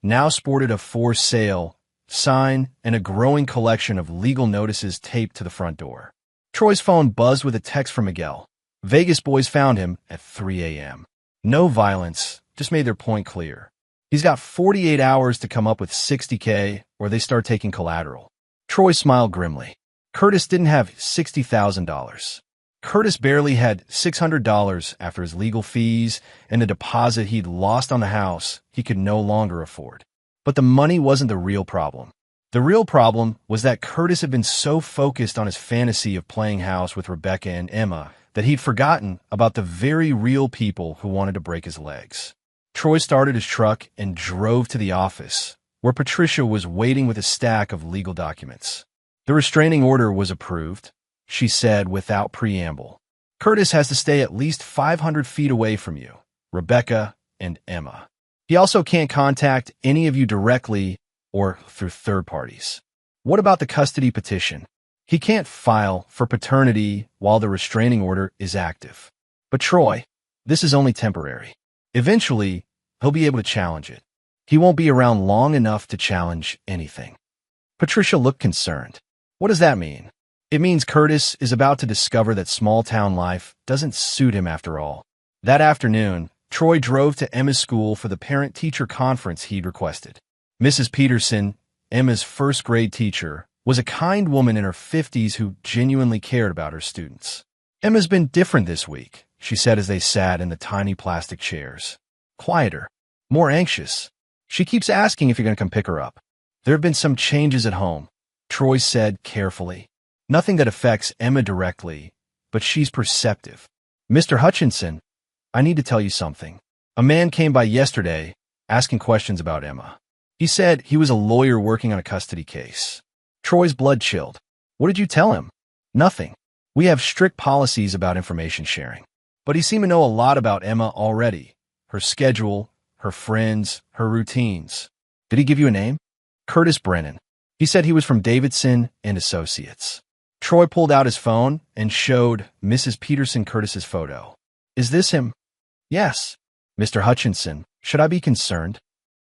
now sported a for sale sign and a growing collection of legal notices taped to the front door. Troy's phone buzzed with a text from Miguel. Vegas boys found him at 3 a.m. No violence, just made their point clear. He's got 48 hours to come up with $60K or they start taking collateral. Troy smiled grimly. Curtis didn't have $60,000. Curtis barely had $600 after his legal fees and a deposit he'd lost on the house he could no longer afford. But the money wasn't the real problem. The real problem was that Curtis had been so focused on his fantasy of playing house with Rebecca and Emma that he'd forgotten about the very real people who wanted to break his legs. Troy started his truck and drove to the office, where Patricia was waiting with a stack of legal documents. The restraining order was approved, she said without preamble. Curtis has to stay at least 500 feet away from you, Rebecca and Emma. He also can't contact any of you directly or through third parties. What about the custody petition? He can't file for paternity while the restraining order is active. But Troy, this is only temporary. Eventually, he'll be able to challenge it. He won't be around long enough to challenge anything. Patricia looked concerned. What does that mean? It means Curtis is about to discover that small-town life doesn't suit him after all. That afternoon, Troy drove to Emma's school for the parent-teacher conference he'd requested. Mrs. Peterson, Emma's first-grade teacher, was a kind woman in her 50s who genuinely cared about her students. Emma's been different this week, she said as they sat in the tiny plastic chairs. Quieter, more anxious. She keeps asking if you're going to come pick her up. There have been some changes at home, Troy said carefully. Nothing that affects Emma directly, but she's perceptive. Mr. Hutchinson, I need to tell you something. A man came by yesterday asking questions about Emma. He said he was a lawyer working on a custody case. Troy's blood chilled. What did you tell him? Nothing. We have strict policies about information sharing. But he seemed to know a lot about Emma already. Her schedule, her friends, her routines. Did he give you a name? Curtis Brennan. He said he was from Davidson and Associates. Troy pulled out his phone and showed Mrs. Peterson Curtis's photo. Is this him? Yes. Mr. Hutchinson, should I be concerned?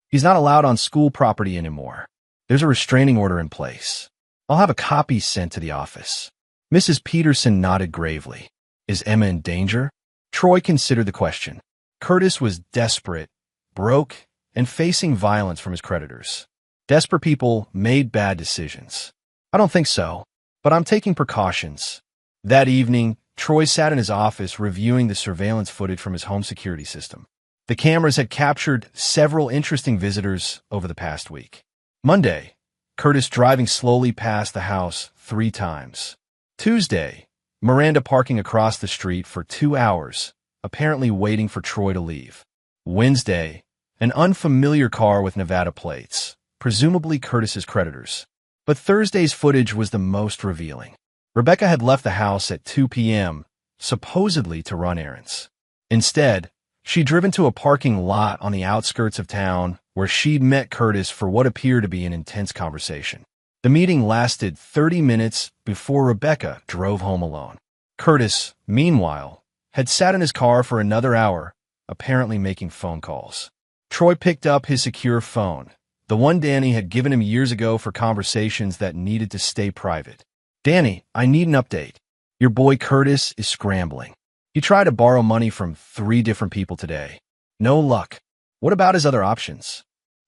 He's not allowed on school property anymore. There's a restraining order in place. I'll have a copy sent to the office. Mrs. Peterson nodded gravely. Is Emma in danger? Troy considered the question. Curtis was desperate, broke, and facing violence from his creditors. Desperate people made bad decisions. I don't think so, but I'm taking precautions. That evening, Troy sat in his office reviewing the surveillance footage from his home security system. The cameras had captured several interesting visitors over the past week. Monday, Curtis driving slowly past the house 3 times. Tuesday, Miranda parking across the street for 2 hours, apparently waiting for Troy to leave. Wednesday, an unfamiliar car with Nevada plates, presumably Curtis's creditors. But Thursday's footage was the most revealing. Rebecca had left the house at 2 p.m., supposedly to run errands. Instead, she'd driven to a parking lot on the outskirts of town where she'd met Curtis for what appeared to be an intense conversation. The meeting lasted 30 minutes before Rebecca drove home alone. Curtis, meanwhile, had sat in his car for another hour, apparently making phone calls. Troy picked up his secure phone, the one Danny had given him years ago for conversations that needed to stay private. Danny, I need an update. Your boy Curtis is scrambling. He tried to borrow money from 3 different people today. No luck. What about his other options?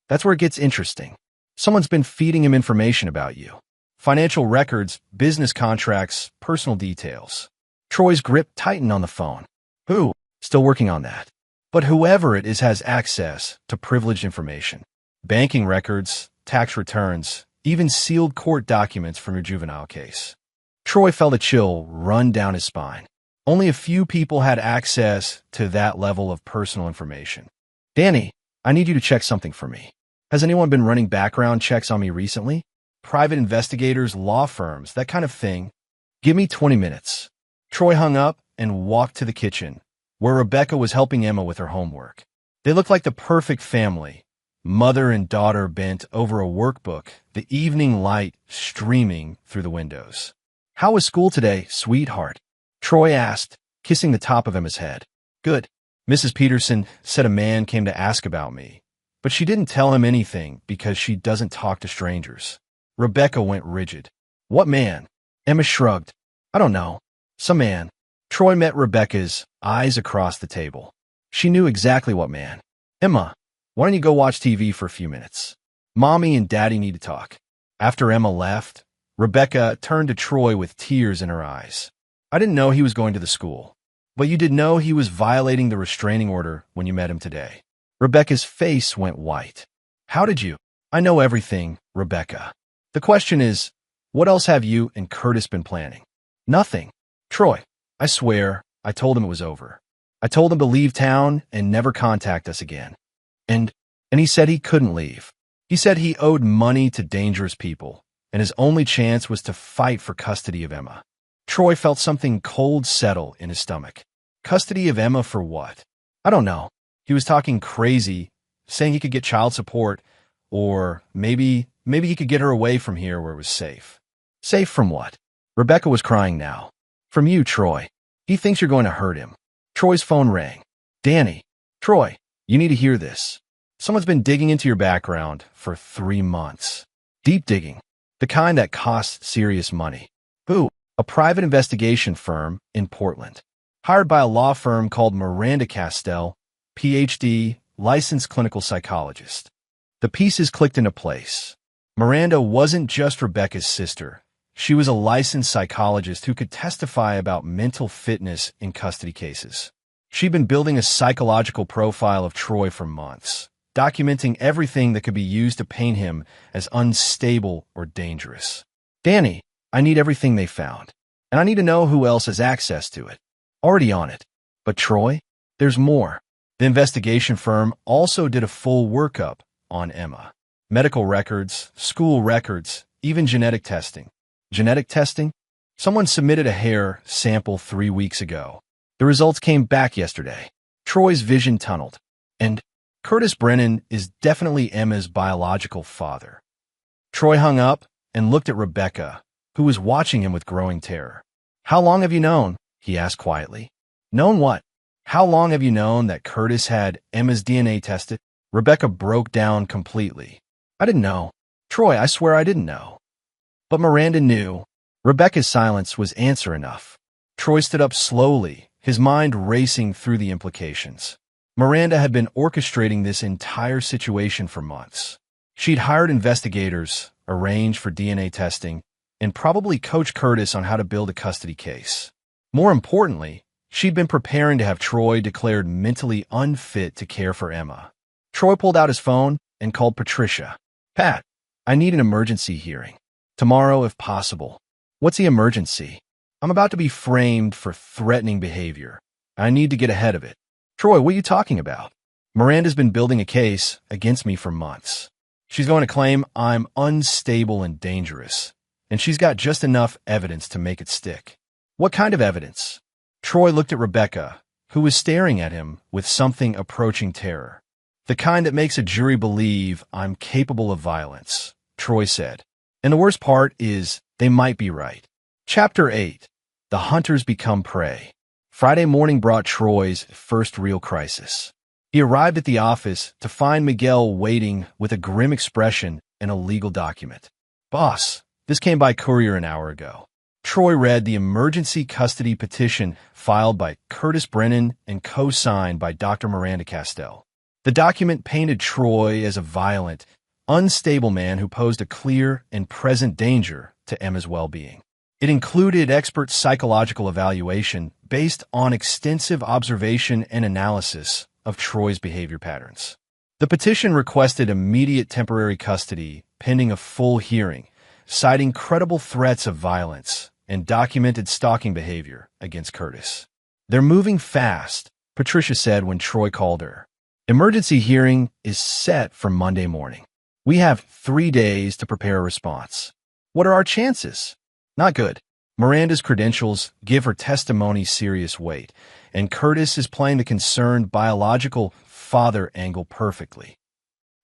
That's where it gets interesting. Someone's been feeding him information about you. Financial records, business contracts, personal details. Troy's grip tightened on the phone. Who? Still working on that. But whoever it is has access to privileged information. Banking records, tax returns, even sealed court documents from your juvenile case. Troy felt a chill run down his spine. Only a few people had access to that level of personal information. Danny, I need you to check something for me. Has anyone been running background checks on me recently? Private investigators, law firms, that kind of thing. Give me 20 minutes. Troy hung up and walked to the kitchen, where Rebecca was helping Emma with her homework. They looked like the perfect family. Mother and daughter bent over a workbook, the evening light streaming through the windows. How was school today, sweetheart? Troy asked, kissing the top of Emma's head. Good. Mrs. Peterson said a man came to ask about me, but she didn't tell him anything because she doesn't talk to strangers. Rebecca went rigid. What man? Emma shrugged. I don't know. Some man. Troy met Rebecca's eyes across the table. She knew exactly what man. Emma, why don't you go watch TV for a few minutes? Mommy and Daddy need to talk. After Emma left, Rebecca turned to Troy with tears in her eyes. I didn't know he was going to the school, but you did know he was violating the restraining order when you met him today. Rebecca's face went white. How did you? I know everything, Rebecca. The question is, what else have you and Curtis been planning? Nothing. Troy, I swear, I told him it was over. I told him to leave town and never contact us again. And he said he couldn't leave. He said he owed money to dangerous people, and his only chance was to fight for custody of Emma. Troy felt something cold settle in his stomach. Custody of Emma for what? I don't know. He was talking crazy, saying he could get child support, or maybe he could get her away from here where it was safe. Safe from what? Rebecca was crying now. From you, Troy. He thinks you're going to hurt him. Troy's phone rang. Danny. Troy, you need to hear this. Someone's been digging into your background for 3 months. Deep digging. The kind that costs serious money. Who? A private investigation firm in Portland. Hired by a law firm called Miranda Castell, Ph.D., licensed clinical psychologist. The pieces clicked into place. Miranda wasn't just Rebecca's sister. She was a licensed psychologist who could testify about mental fitness in custody cases. She'd been building a psychological profile of Troy for months, documenting everything that could be used to paint him as unstable or dangerous. Danny, I need everything they found, and I need to know who else has access to it. Already on it. But Troy, there's more. The investigation firm also did a full workup on Emma. Medical records, school records, even genetic testing. Genetic testing? Someone submitted a hair sample 3 weeks ago. The results came back yesterday. Troy's vision tunneled. And Curtis Brennan is definitely Emma's biological father. Troy hung up and looked at Rebecca, who was watching him with growing terror. How long have you known? He asked quietly. Known what? How long have you known that Curtis had Emma's DNA tested? Rebecca broke down completely. I didn't know. Troy, I swear I didn't know. But Miranda knew. Rebecca's silence was answer enough. Troy stood up slowly, his mind racing through the implications. Miranda had been orchestrating this entire situation for months. She'd hired investigators, arranged for DNA testing, and probably coached Curtis on how to build a custody case. More importantly, she'd been preparing to have Troy declared mentally unfit to care for Emma. Troy pulled out his phone and called Patricia. "Pat, I need an emergency hearing. Tomorrow, if possible." "What's the emergency?" "I'm about to be framed for threatening behavior. I need to get ahead of it." "Troy, what are you talking about?" "Miranda's been building a case against me for months. She's going to claim I'm unstable and dangerous, and she's got just enough evidence to make it stick." "What kind of evidence?" Troy looked at Rebecca, who was staring at him with something approaching terror. "The kind that makes a jury believe I'm capable of violence," Troy said. "And the worst part is they might be right." Chapter 8. The Hunters Become Prey. Friday morning brought Troy's first real crisis. He arrived at the office to find Miguel waiting with a grim expression and a legal document. "Boss, this came by courier an hour ago." Troy read the emergency custody petition filed by Curtis Brennan and co-signed by Dr. Miranda Castell. The document painted Troy as a violent, unstable man who posed a clear and present danger to Emma's well-being. It included expert psychological evaluation based on extensive observation and analysis of Troy's behavior patterns. The petition requested immediate temporary custody pending a full hearing, citing credible threats of violence and documented stalking behavior against Curtis. "They're moving fast," Patricia said when Troy called her. "Emergency hearing is set for Monday morning. We have 3 days to prepare a response." "What are our chances?" "Not good. Miranda's credentials give her testimony serious weight, and Curtis is playing the concerned biological father angle perfectly."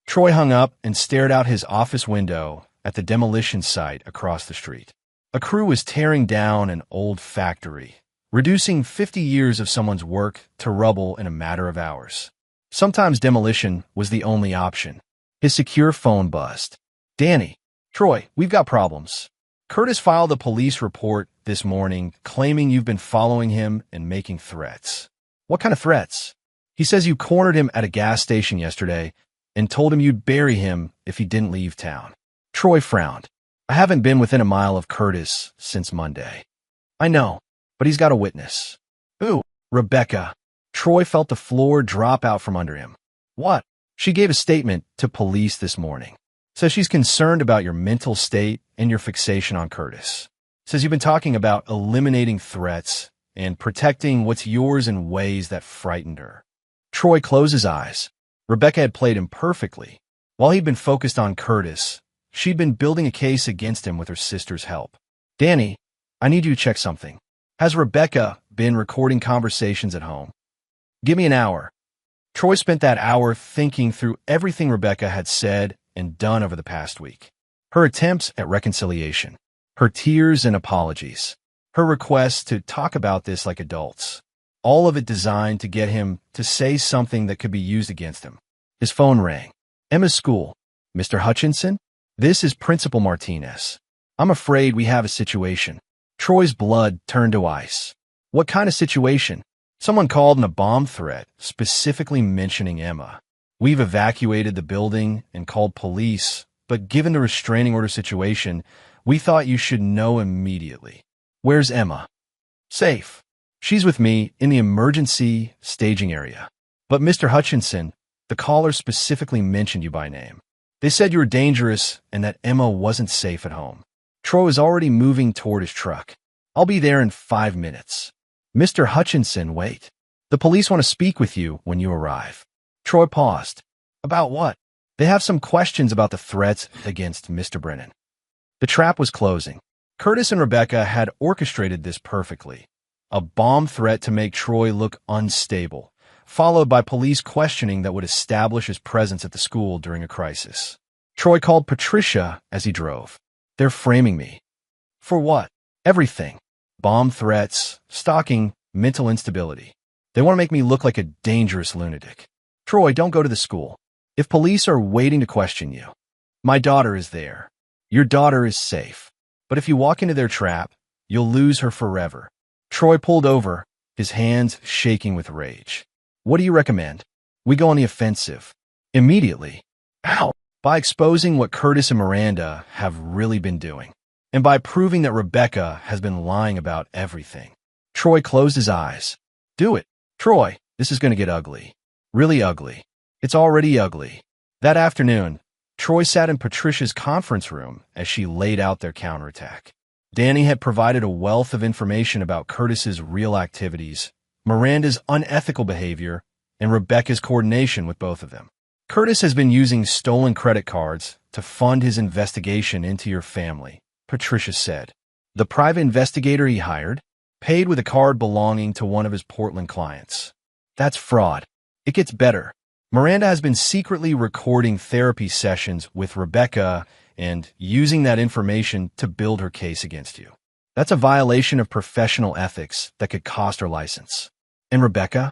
Troy hung up and stared out his office window at the demolition site across the street. A crew was tearing down an old factory, reducing 50 years of someone's work to rubble in a matter of hours. Sometimes demolition was the only option. His secure phone buzzed. "Danny." "Troy, we've got problems. Curtis filed a police report this morning claiming you've been following him and making threats." "What kind of threats?" "He says you cornered him at a gas station yesterday and told him you'd bury him if he didn't leave town." Troy frowned. "I haven't been within a mile of Curtis since Monday." "I know, but he's got a witness." "Who?" "Rebecca." Troy felt the floor drop out from under him. "What?" "She gave a statement to police this morning. Says she's concerned about your mental state and your fixation on Curtis. Says you've been talking about eliminating threats and protecting what's yours in ways that frightened her." Troy closed his eyes. Rebecca had played him perfectly. While he'd been focused on Curtis, she'd been building a case against him with her sister's help. "Danny, I need you to check something. Has Rebecca been recording conversations at home?" "Give me an hour." Troy spent that hour thinking through everything Rebecca had said and done over the past week. Her attempts at reconciliation, her tears and apologies, her requests to talk about this like adults. All of it designed to get him to say something that could be used against him. His phone rang. "Emma's school. Mr. Hutchinson? This is Principal Martinez. I'm afraid we have a situation." Troy's blood turned to ice. "What kind of situation?" "Someone called in a bomb threat, specifically mentioning Emma. We've evacuated the building and called police, but given the restraining order situation, we thought you should know immediately." "Where's Emma?" "Safe. She's with me in the emergency staging area. But Mr. Hutchinson, the caller specifically mentioned you by name. They said you were dangerous and that Emma wasn't safe at home." Troy was already moving toward his truck. "I'll be there in 5 minutes." "Mr. Hutchinson, wait. The police want to speak with you when you arrive." Troy paused. "About what?" "They have some questions about the threats against Mr. Brennan." The trap was closing. Curtis and Rebecca had orchestrated this perfectly. A bomb threat to make Troy look unstable, followed by police questioning that would establish his presence at the school during a crisis. Troy called Patricia as he drove. "They're framing me." "For what?" "Everything. Bomb threats, stalking, mental instability. They want to make me look like a dangerous lunatic." "Troy, don't go to the school. If police are waiting to question you." "My daughter is there. Your daughter is safe." But if you walk into their trap, you'll lose her forever. Troy pulled over, his hands shaking with rage. What do you recommend? We go on the offensive. Immediately. How? By exposing what Curtis and Miranda have really been doing. And by proving that Rebecca has been lying about everything. Troy closed his eyes. Do it. Troy, this is going to get ugly. Really ugly. It's already ugly. That afternoon, Troy sat in Patricia's conference room as she laid out their counterattack. Danny had provided a wealth of information about Curtis's real activities, Miranda's unethical behavior, and Rebecca's coordination with both of them. Curtis has been using stolen credit cards to fund his investigation into your family, Patricia said. The private investigator he hired paid with a card belonging to one of his Portland clients. That's fraud. It gets better. Miranda has been secretly recording therapy sessions with Rebecca and using that information to build her case against you. That's a violation of professional ethics that could cost her license. And Rebecca?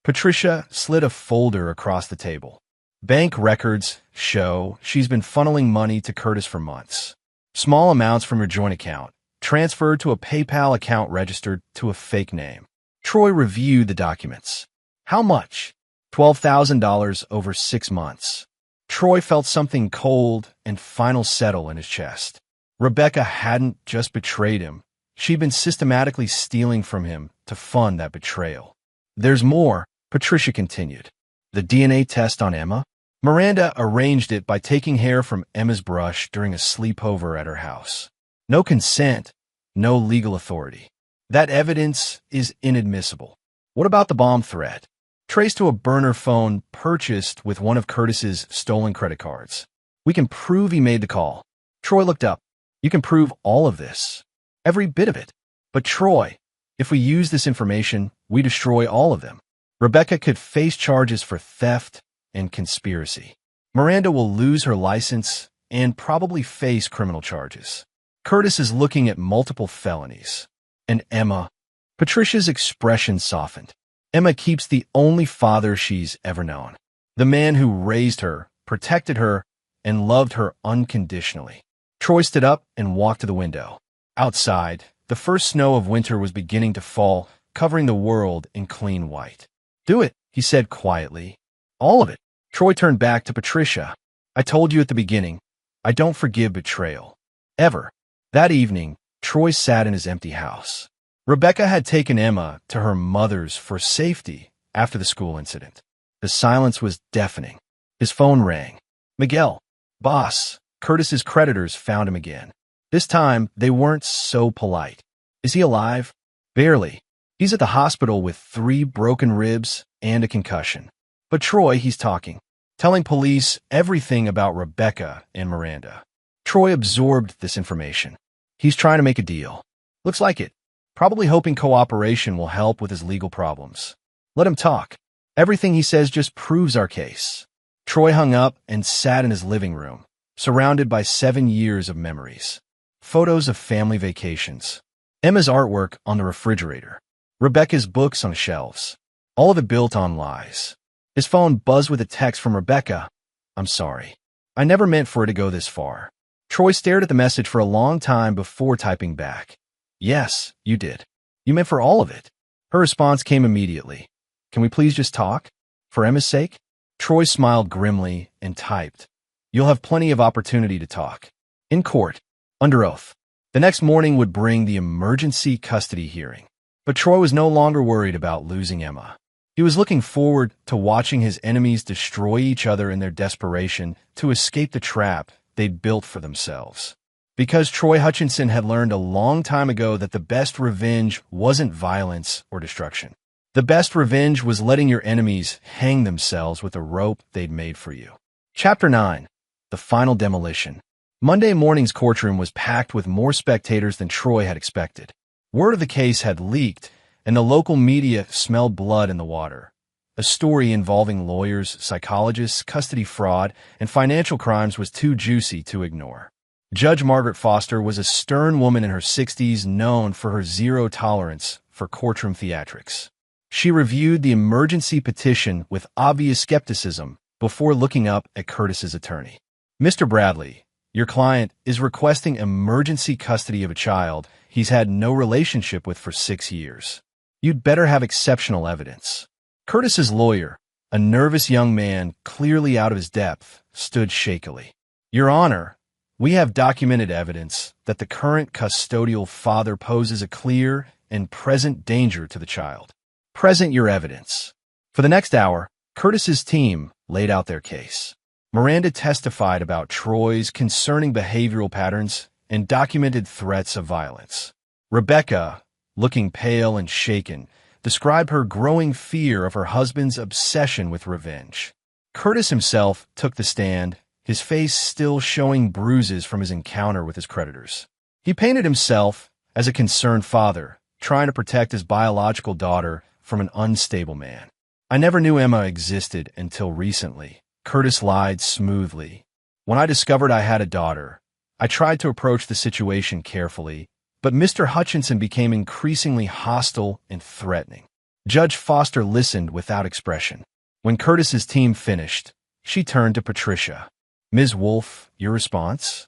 Patricia slid a folder across the table. Bank records show she's been funneling money to Curtis for months. Small amounts from her joint account, transferred to a PayPal account registered to a fake name. Troy reviewed the documents. How much? $12,000 over 6 months. Troy felt something cold and final settle in his chest. Rebecca hadn't just betrayed him. She'd been systematically stealing from him to fund that betrayal. There's more, Patricia continued. The DNA test on Emma? Miranda arranged it by taking hair from Emma's brush during a sleepover at her house. No consent, no legal authority. That evidence is inadmissible. What about the bomb threat? Traced to a burner phone purchased with one of Curtis's stolen credit cards. We can prove he made the call. Troy looked up. You can prove all of this. Every bit of it. But Troy, if we use this information, we destroy all of them. Rebecca could face charges for theft and conspiracy. Miranda will lose her license and probably face criminal charges. Curtis is looking at multiple felonies. And Emma? Patricia's expression softened. Emma keeps the only father she's ever known. The man who raised her, protected her, and loved her unconditionally. Troy stood up and walked to the window. Outside, the first snow of winter was beginning to fall, covering the world in clean white. Do it, he said quietly. All of it. Troy turned back to Patricia. I told you at the beginning, I don't forgive betrayal. Ever. That evening, Troy sat in his empty house. Rebecca had taken Emma to her mother's for safety after the school incident. The silence was deafening. His phone rang. Miguel. Boss. Curtis's creditors found him again. This time, they weren't so polite. Is he alive? Barely. He's at the hospital with 3 broken ribs and a concussion. But Troy, he's talking, telling police everything about Rebecca and Miranda. Troy absorbed this information. He's trying to make a deal. Looks like it. Probably hoping cooperation will help with his legal problems. Let him talk. Everything he says just proves our case. Troy hung up and sat in his living room, surrounded by 7 years of memories. Photos of family vacations. Emma's artwork on the refrigerator. Rebecca's books on shelves. All of it built on lies. His phone buzzed with a text from Rebecca. I'm sorry. I never meant for it to go this far. Troy stared at the message for a long time before typing back. Yes, you did. You meant for all of it. Her response came immediately. Can we please just talk? For Emma's sake? Troy smiled grimly and typed. You'll have plenty of opportunity to talk. In court. Under oath. The next morning would bring the emergency custody hearing. But Troy was no longer worried about losing Emma. He was looking forward to watching his enemies destroy each other in their desperation to escape the trap they'd built for themselves. Because Troy Hutchinson had learned a long time ago that the best revenge wasn't violence or destruction. The best revenge was letting your enemies hang themselves with a rope they'd made for you. Chapter 9. The Final Demolition. Monday morning's courtroom was packed with more spectators than Troy had expected. Word of the case had leaked, and the local media smelled blood in the water. A story involving lawyers, psychologists, custody fraud, and financial crimes was too juicy to ignore. Judge Margaret Foster was a stern woman in her 60s known for her zero tolerance for courtroom theatrics. She reviewed the emergency petition with obvious skepticism before looking up at Curtis's attorney. Mr. Bradley, Your client is requesting emergency custody of a child he's had no relationship with for 6 years. You'd better have exceptional evidence. Curtis's lawyer, a nervous young man clearly out of his depth, stood shakily. Your Honor, we have documented evidence that the current custodial father poses a clear and present danger to the child. Present your evidence. For the next hour, Curtis's team laid out their case. Miranda testified about Troy's concerning behavioral patterns and documented threats of violence. Rebecca, looking pale and shaken, described her growing fear of her husband's obsession with revenge. Curtis himself took the stand, his face still showing bruises from his encounter with his creditors. He painted himself as a concerned father, trying to protect his biological daughter from an unstable man. I never knew Emma existed until recently. Curtis lied smoothly. When I discovered I had a daughter, I tried to approach the situation carefully, but Mr. Hutchinson became increasingly hostile and threatening. Judge Foster listened without expression. When Curtis's team finished, she turned to Patricia. Ms. Wolfe, your response?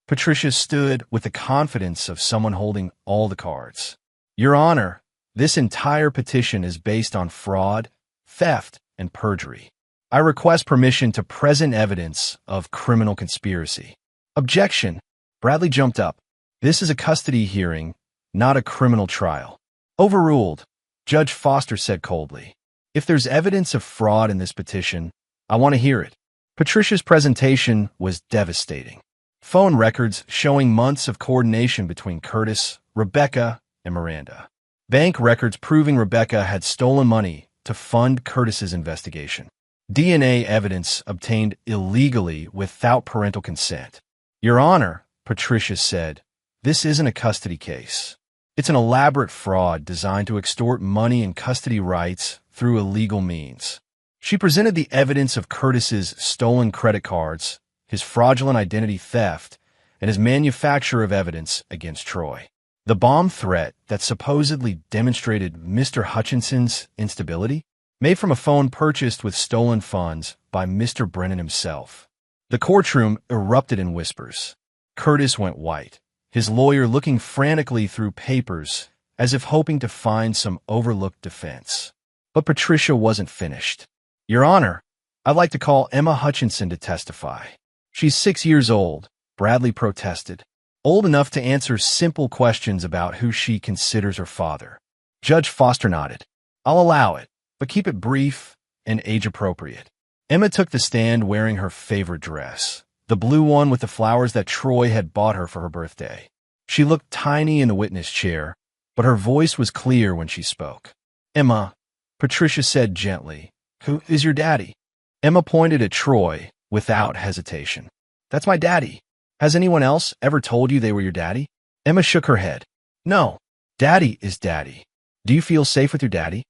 Patricia stood with the confidence of someone holding all the cards. Your Honor, this entire petition is based on fraud, theft, and perjury. I request permission to present evidence of criminal conspiracy. Objection. Bradley jumped up. This is a custody hearing, not a criminal trial. Overruled, Judge Foster said coldly. If there's evidence of fraud in this petition, I want to hear it. Patricia's presentation was devastating. Phone records showing months of coordination between Curtis, Rebecca, and Miranda. Bank records proving Rebecca had stolen money to fund Curtis's investigation. DNA evidence obtained illegally without parental consent. Your Honor, Patricia said, this isn't a custody case. It's an elaborate fraud designed to extort money and custody rights through illegal means. She presented the evidence of Curtis's stolen credit cards, his fraudulent identity theft, and his manufacture of evidence against Troy. The bomb threat that supposedly demonstrated Mr. Hutchinson's instability, made from a phone purchased with stolen funds by Mr. Brennan himself. The courtroom erupted in whispers. Curtis went white, his lawyer looking frantically through papers as if hoping to find some overlooked defense. But Patricia wasn't finished. Your Honor, I'd like to call Emma Hutchinson to testify. She's 6 years old, Bradley protested. Old enough to answer simple questions about who she considers her father. Judge Foster nodded. I'll allow it, but keep it brief and age-appropriate. Emma took the stand wearing her favorite dress, the blue one with the flowers that Troy had bought her for her birthday. She looked tiny in the witness chair, but her voice was clear when she spoke. Emma, Patricia said gently, who is your daddy? Emma pointed at Troy without hesitation. That's my daddy. Has anyone else ever told you they were your daddy? Emma shook her head. No, daddy is daddy. Do you feel safe with your daddy?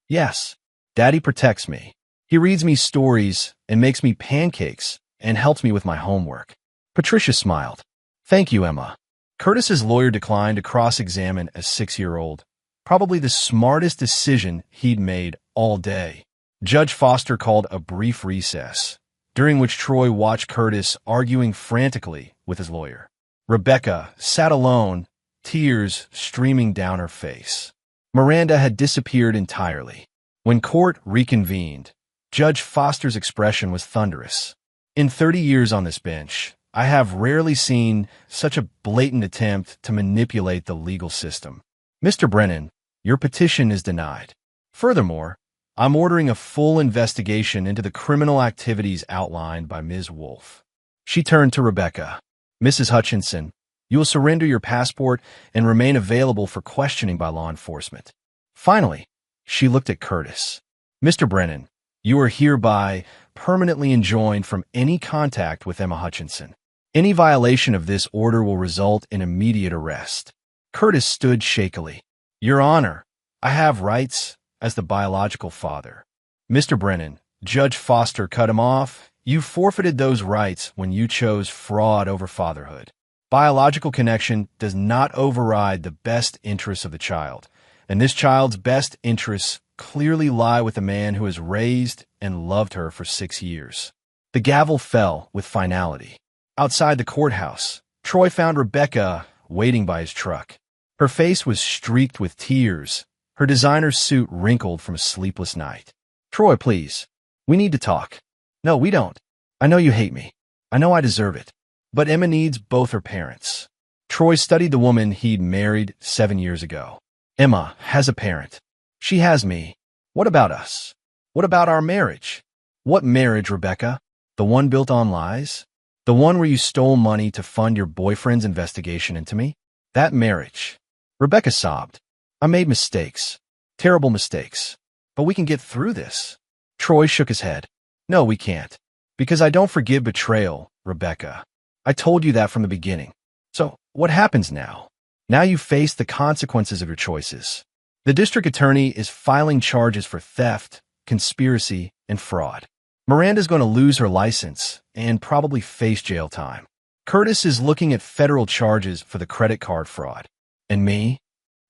Yes, daddy protects me. He reads me stories and makes me pancakes and helps me with my homework. Patricia smiled. Thank you, Emma. Curtis's lawyer declined to cross-examine a 6-year-old, probably the smartest decision he'd made all day. Judge Foster called a brief recess, during which Troy watched Curtis arguing frantically with his lawyer. Rebecca sat alone, tears streaming down her face. Miranda had disappeared entirely. When court reconvened, Judge Foster's expression was thunderous. In 30 years on this bench, I have rarely seen such a blatant attempt to manipulate the legal system. Mr. Brennan, your petition is denied. Furthermore, I'm ordering a full investigation into the criminal activities outlined by Ms. Wolfe. She turned to Rebecca. Mrs. Hutchinson, you will surrender your passport and remain available for questioning by law enforcement. Finally, she looked at Curtis. Mr. Brennan, you are hereby permanently enjoined from any contact with Emma Hutchinson. Any violation of this order will result in immediate arrest. Curtis stood shakily. Your Honor, I have rights as the biological father. Mr. Brennan, Judge Foster cut him off. You forfeited those rights when you chose fraud over fatherhood. Biological connection does not override the best interests of the child, and this child's best interests clearly lie with a man who has raised and loved her for 6 years. The gavel fell with finality. Outside the courthouse, Troy found Rebecca waiting by his truck. Her face was streaked with tears, her designer suit wrinkled from a sleepless night. "Troy, please. We need to talk." "No, we don't. I know you hate me. I know I deserve it. But Emma needs both her parents." Troy studied the woman he'd married 7 years ago. "Emma has a parent. She has me. What about us? What about our marriage?" "What marriage, Rebecca? The one built on lies? The one where you stole money to fund your boyfriend's investigation into me? That marriage." Rebecca sobbed. "I made mistakes. Terrible mistakes. But we can get through this." Troy shook his head. "No, we can't. Because I don't forgive betrayal, Rebecca. I told you that from the beginning. So, what happens now? Now you face the consequences of your choices. The district attorney is filing charges for theft, conspiracy, and fraud. Miranda's going to lose her license and probably face jail time. Curtis is looking at federal charges for the credit card fraud. And me?"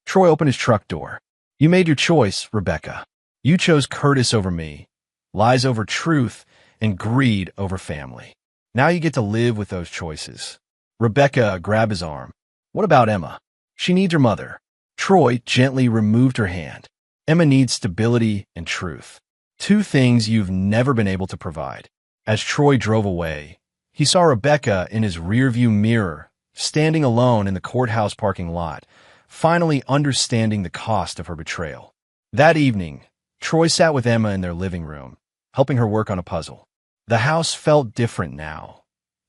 Troy opened his truck door. "You made your choice, Rebecca. You chose Curtis over me, lies over truth, and greed over family. Now you get to live with those choices." Rebecca grabbed his arm. "What about Emma? She needs her mother." Troy gently removed her hand. "Emma needs stability and truth. Two things you've never been able to provide." As Troy drove away, he saw Rebecca in his rearview mirror, standing alone in the courthouse parking lot, finally understanding the cost of her betrayal. That evening, Troy sat with Emma in their living room, helping her work on a puzzle. The house felt different now,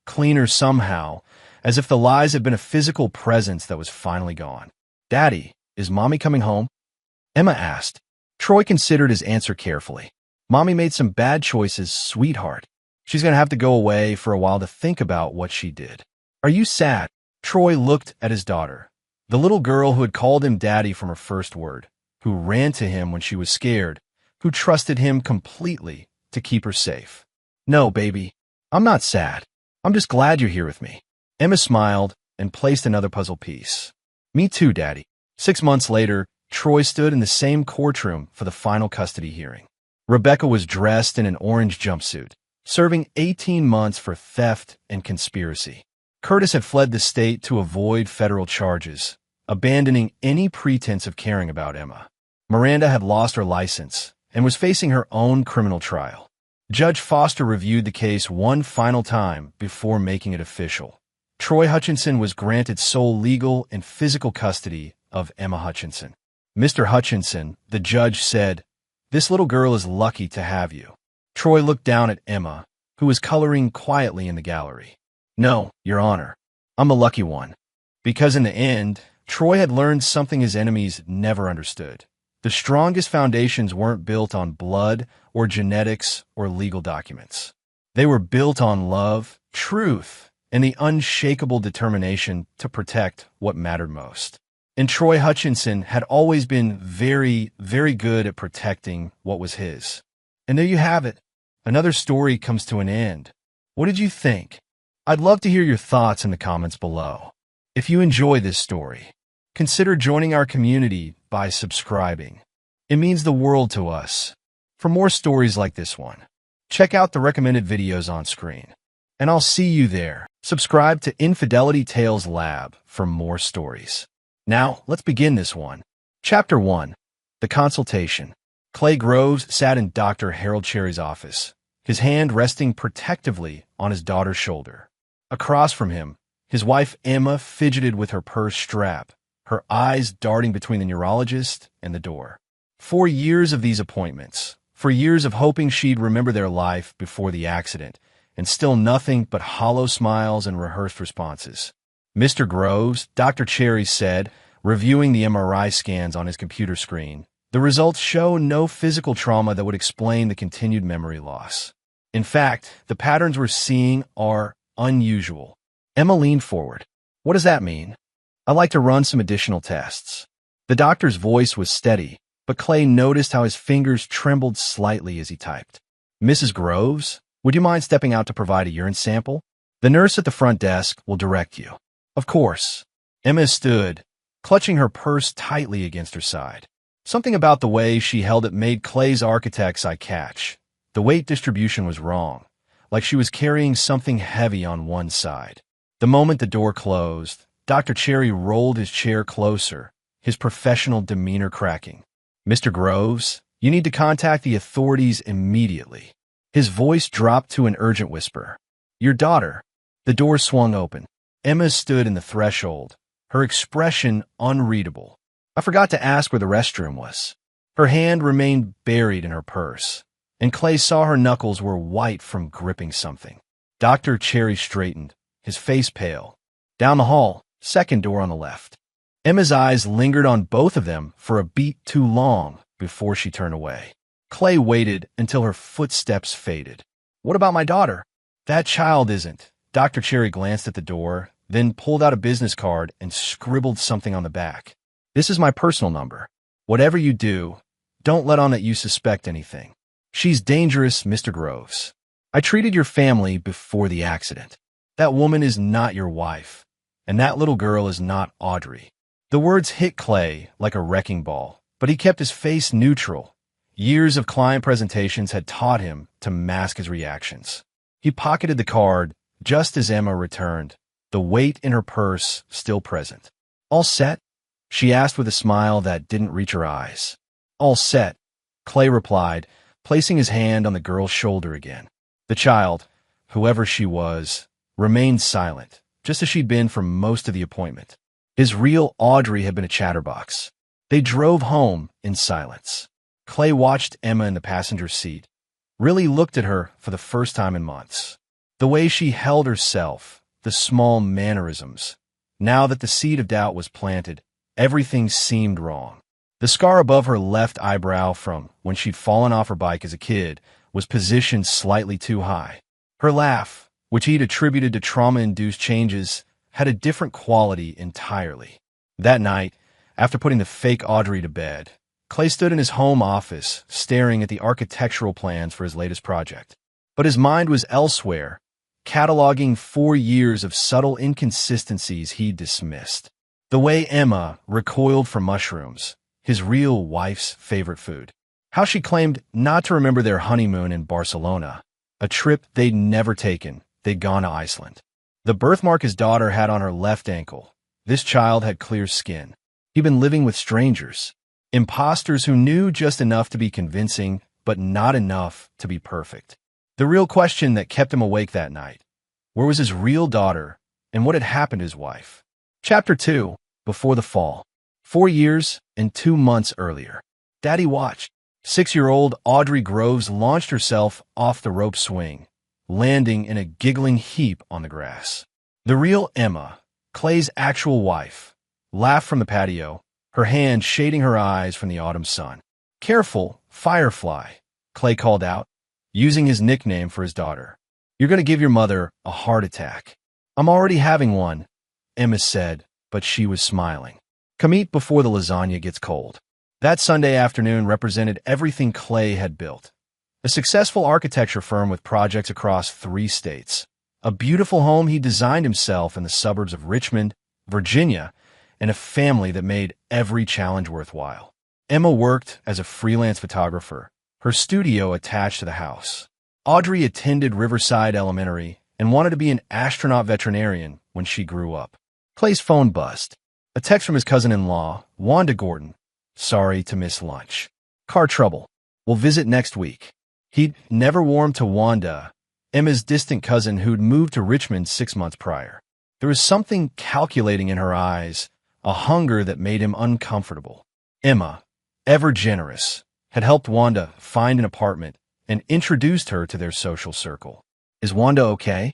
cleaner somehow, as if the lies had been a physical presence that was finally gone. "Daddy, is Mommy coming home?" Emma asked. Troy considered his answer carefully. "Mommy made some bad choices, sweetheart. She's going to have to go away for a while to think about what she did." "Are you sad?" Troy looked at his daughter, the little girl who had called him daddy from her first word, who ran to him when she was scared, who trusted him completely to keep her safe. "No, baby, I'm not sad. I'm just glad you're here with me." Emma smiled and placed another puzzle piece. "Me too, Daddy." 6 months later, Troy stood in the same courtroom for the final custody hearing. Rebecca was dressed in an orange jumpsuit, serving 18 months for theft and conspiracy. Curtis had fled the state to avoid federal charges, abandoning any pretense of caring about Emma. Miranda had lost her license and was facing her own criminal trial. Judge Foster reviewed the case one final time before making it official. Troy Hutchinson was granted sole legal and physical custody of Emma Hutchinson. "Mr. Hutchinson," the judge said, "this little girl is lucky to have you." Troy looked down at Emma, who was coloring quietly in the gallery. "No, Your Honor, I'm the lucky one." Because in the end, Troy had learned something his enemies never understood. The strongest foundations weren't built on blood or genetics or legal documents. They were built on love, truth, and the unshakable determination to protect what mattered most. And Troy Hutchinson had always been very, very good at protecting what was his. And there you have it. Another story comes to an end. What did you think? I'd love to hear your thoughts in the comments below. If you enjoy this story, consider joining our community by subscribing. It means the world to us. For more stories like this one, check out the recommended videos on screen. And I'll see you there. Subscribe to Infidelity Tales Lab for more stories. Now, let's begin this one. Chapter 1. The Consultation. Clay Groves sat in Dr. Harold Cherry's office, his hand resting protectively on his daughter's shoulder. Across from him, his wife Emma fidgeted with her purse strap, her eyes darting between the neurologist and the door. 4 years of these appointments, 4 years of hoping she'd remember their life before the accident, and still nothing but hollow smiles and rehearsed responses. "Mr. Groves," Dr. Cherry said, reviewing the MRI scans on his computer screen, "the results show no physical trauma that would explain the continued memory loss. In fact, the patterns we're seeing are unusual." Emma leaned forward. "What does that mean?" "I'd like to run some additional tests." The doctor's voice was steady, but Clay noticed how his fingers trembled slightly as he typed. "Mrs. Groves, would you mind stepping out to provide a urine sample? The nurse at the front desk will direct you." "Of course." Emma stood, clutching her purse tightly against her side. Something about the way she held it made Clay's architect's eye catch. The weight distribution was wrong. like she was carrying something heavy on one side. The moment the door closed, Dr. Cherry rolled his chair closer, his professional demeanor cracking. "Mr. Groves, you need to contact the authorities immediately." His voice dropped to an urgent whisper. "Your daughter." The door swung open. Emma stood in the threshold, her expression unreadable. "I forgot to ask where the restroom was." Her hand remained buried in her purse, and Clay saw her knuckles were white from gripping something. Dr. Cherry straightened, his face pale. "Down the hall, second door on the left." Emma's eyes lingered on both of them for a beat too long before she turned away. Clay waited until her footsteps faded. "What about my daughter?" "That child isn't." Dr. Cherry glanced at the door, then pulled out a business card and scribbled something on the back. "This is my personal number. Whatever you do, don't let on that you suspect anything. She's dangerous, Mr. Groves. I treated your family before the accident. That woman is not your wife, and that little girl is not Audrey." The words hit Clay like a wrecking ball, but he kept his face neutral. Years of client presentations had taught him to mask his reactions. He pocketed the card just as Emma returned, the weight in her purse still present. "All set?" she asked with a smile that didn't reach her eyes. "All set," Clay replied, placing his hand on the girl's shoulder again. The child, whoever she was, remained silent, just as she'd been for most of the appointment. His real Audrey had been a chatterbox. They drove home in silence. Clay watched Emma in the passenger seat, really looked at her for the first time in months. The way she held herself, the small mannerisms. Now that the seed of doubt was planted, everything seemed wrong. The scar above her left eyebrow from when she'd fallen off her bike as a kid was positioned slightly too high. Her laugh, which he'd attributed to trauma-induced changes, had a different quality entirely. That night, after putting the fake Audrey to bed, Clay stood in his home office, staring at the architectural plans for his latest project. But his mind was elsewhere, cataloging 4 years of subtle inconsistencies he'd dismissed. The way Emma recoiled from mushrooms, his real wife's favorite food. How she claimed not to remember their honeymoon in Barcelona, a trip they'd never taken. They'd gone to Iceland. The birthmark his daughter had on her left ankle. This child had clear skin. He'd been living with strangers. Imposters who knew just enough to be convincing, but not enough to be perfect. The real question that kept him awake that night: where was his real daughter, and what had happened to his wife? Chapter 2, Before the Fall. 4 years and 2 months earlier. Daddy watched. 6-year-old Audrey Groves launched herself off the rope swing, landing in a giggling heap on the grass. The real Emma, Clay's actual wife, laughed from the patio, her hand shading her eyes from the autumn sun. "Careful, Firefly," Clay called out, using his nickname for his daughter. "You're going to give your mother a heart attack." "I'm already having one," Emma said, but she was smiling. "Come eat before the lasagna gets cold." That Sunday afternoon represented everything Clay had built. A successful architecture firm with projects across 3 states. A beautiful home he designed himself in the suburbs of Richmond, Virginia, and a family that made every challenge worthwhile. Emma worked as a freelance photographer, her studio attached to the house. Audrey attended Riverside Elementary and wanted to be an astronaut veterinarian when she grew up. Clay's phone buzzed. A text from his cousin-in-law, Wanda Gordon. "Sorry to miss lunch. Car trouble. We'll visit next week." He'd never warmed to Wanda, Emma's distant cousin who'd moved to Richmond 6 months prior. There was something calculating in her eyes, a hunger that made him uncomfortable. Emma, ever generous, had helped Wanda find an apartment and introduced her to their social circle. "Is Wanda okay?"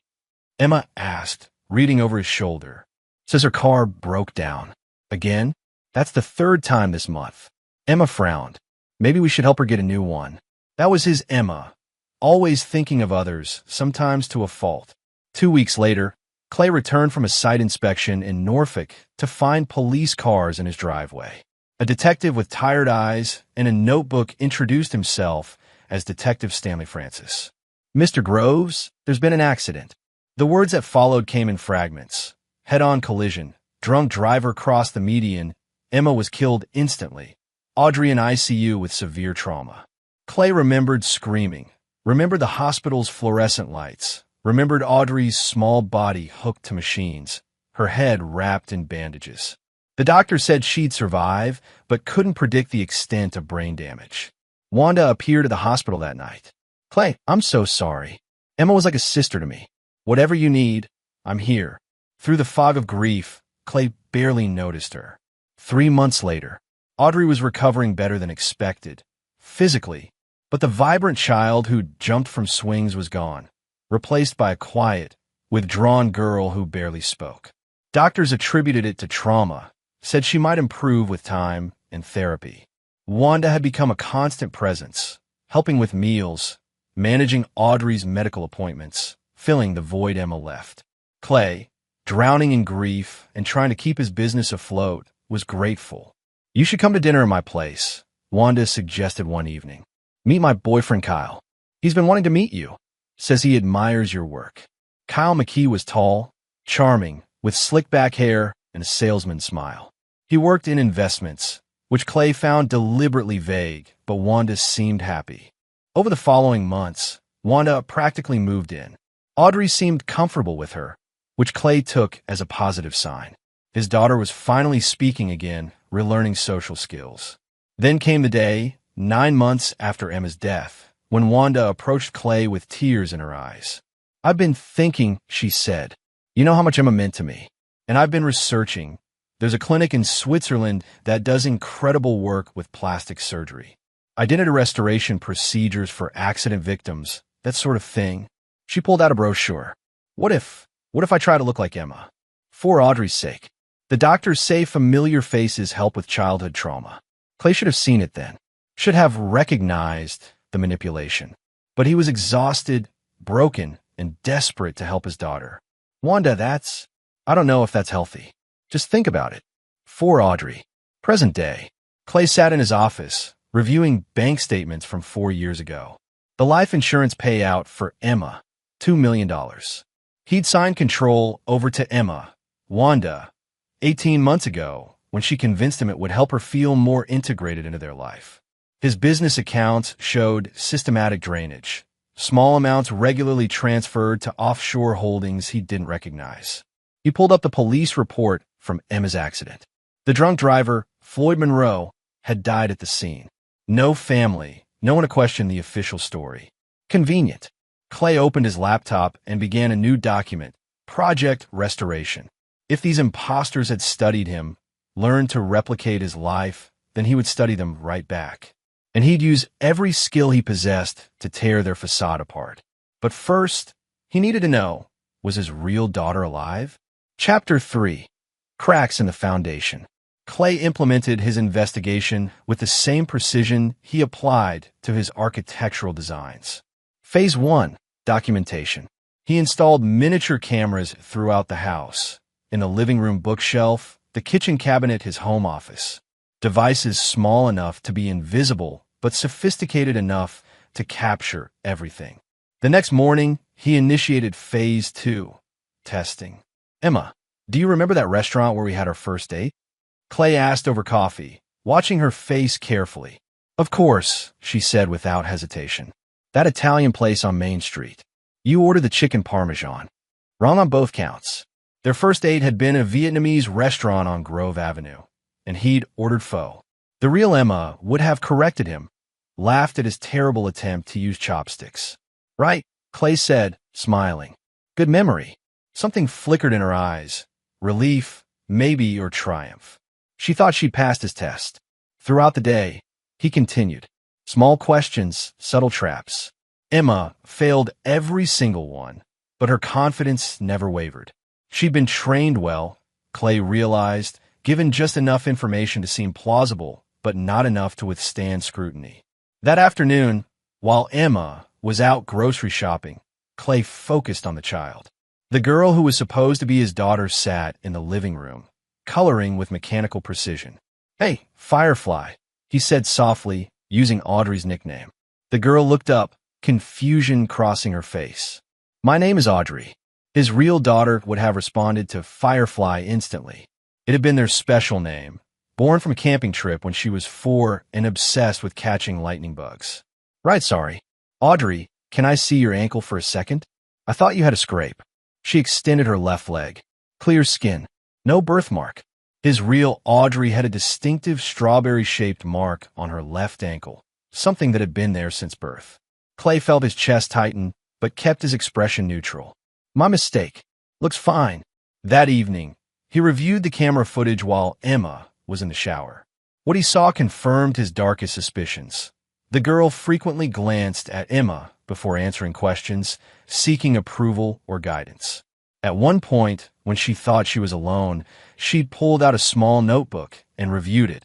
Emma asked, reading over his shoulder. "Says her car broke down. Again? That's the 3rd time this month." Emma frowned. "Maybe we should help her get a new one." That was his Emma, always thinking of others, sometimes to a fault. 2 weeks later, Clay returned from a site inspection in Norfolk to find police cars in his driveway. A detective with tired eyes and a notebook introduced himself as Detective Stanley Francis. "Mr. Groves, there's been an accident." The words that followed came in fragments. Head-on collision. Drunk driver crossed the median. Emma was killed instantly. Audrey in ICU with severe trauma. Clay remembered screaming, Remembered the hospital's fluorescent lights. Remembered Audrey's small body hooked to machines, her head wrapped in bandages. The doctor said she'd survive, but couldn't predict the extent of brain damage. Wanda appeared at the hospital that night. "Clay, I'm so sorry. Emma was like a sister to me. Whatever you need, I'm here." Through the fog of grief, Clay barely noticed her. 3 months later, Audrey was recovering better than expected, physically, but the vibrant child who jumped from swings was gone, replaced by a quiet, withdrawn girl who barely spoke. Doctors attributed it to trauma, said she might improve with time and therapy. Wanda had become a constant presence, helping with meals, managing Audrey's medical appointments, filling the void Emma left. Clay, drowning in grief and trying to keep his business afloat, was grateful. "You should come to dinner in my place," Wanda suggested one evening. "Meet my boyfriend Kyle. He's been wanting to meet you. Says he admires your work." Kyle McKee was tall, charming, with slick back hair and a salesman's smile. He worked in investments, which Clay found deliberately vague, but Wanda seemed happy. Over the following months, Wanda practically moved in. Audrey seemed comfortable with her, which Clay took as a positive sign. His daughter was finally speaking again, relearning social skills. Then came the day, 9 months after Emma's death, when Wanda approached Clay with tears in her eyes. "I've been thinking," she said. "You know how much Emma meant to me. And I've been researching. There's a clinic in Switzerland that does incredible work with plastic surgery. Identity restoration procedures for accident victims, that sort of thing." She pulled out a brochure. What if I try to look like Emma? For Audrey's sake. The doctors say familiar faces help with childhood trauma. Clay should have seen it then. Should have recognized the manipulation. But he was exhausted, broken, and desperate to help his daughter. "Wanda, I don't know if that's healthy. Just think about it." For Audrey. Present day. Clay sat in his office, reviewing bank statements from 4 years ago. The life insurance payout for Emma, $2 million. He'd signed control over to Emma, Wanda, 18 months ago, when she convinced him it would help her feel more integrated into their life. His business accounts showed systematic drainage, small amounts regularly transferred to offshore holdings he didn't recognize. He pulled up the police report from Emma's accident. The drunk driver, Floyd Monroe, had died at the scene. No family, no one to question the official story. Convenient. Clay opened his laptop and began a new document, Project Restoration. If these imposters had studied him, learned to replicate his life, then he would study them right back. And he'd use every skill he possessed to tear their facade apart. But first, he needed to know, was his real daughter alive? Chapter 3. Cracks in the Foundation. Clay implemented his investigation with the same precision he applied to his architectural designs. Phase 1. Documentation. He installed miniature cameras throughout the house, in the living room bookshelf, the kitchen cabinet, his home office. Devices small enough to be invisible, but sophisticated enough to capture everything. The next morning, he initiated Phase 2. Testing. "Emma, do you remember that restaurant where we had our first date?" Clay asked over coffee, watching her face carefully. "Of course," she said without hesitation. "That Italian place on Main Street. You ordered the chicken parmesan." Wrong on both counts. Their first date had been a Vietnamese restaurant on Grove Avenue, and he'd ordered pho. The real Emma would have corrected him, laughed at his terrible attempt to use chopsticks. "Right," Clay said, smiling. "Good memory." Something flickered in her eyes. Relief, maybe, or triumph. She thought she'd passed his test. Throughout the day, he continued. Small questions, subtle traps. Emma failed every single one, but her confidence never wavered. She'd been trained well, Clay realized, given just enough information to seem plausible, but not enough to withstand scrutiny. That afternoon, while Emma was out grocery shopping, Clay focused on the child. The girl who was supposed to be his daughter sat in the living room, coloring with mechanical precision. "Hey, Firefly," he said softly, using Audrey's nickname. The girl looked up, confusion crossing her face. "My name is Audrey." His real daughter would have responded to Firefly instantly. It had been their special name, born from a camping trip when she was 4 and obsessed with catching lightning bugs. "Right, sorry." Audrey, "Can I see your ankle for a second? I thought you had a scrape." She extended her left leg. Clear skin. No birthmark. His real Audrey had a distinctive strawberry-shaped mark on her left ankle, something that had been there since birth. Clay felt his chest tighten, but kept his expression neutral. "My mistake. Looks fine." That evening, he reviewed the camera footage while Emma was in the shower. What he saw confirmed his darkest suspicions. The girl frequently glanced at Emma before answering questions, seeking approval or guidance. At one point, when she thought she was alone, she'd pulled out a small notebook and reviewed it,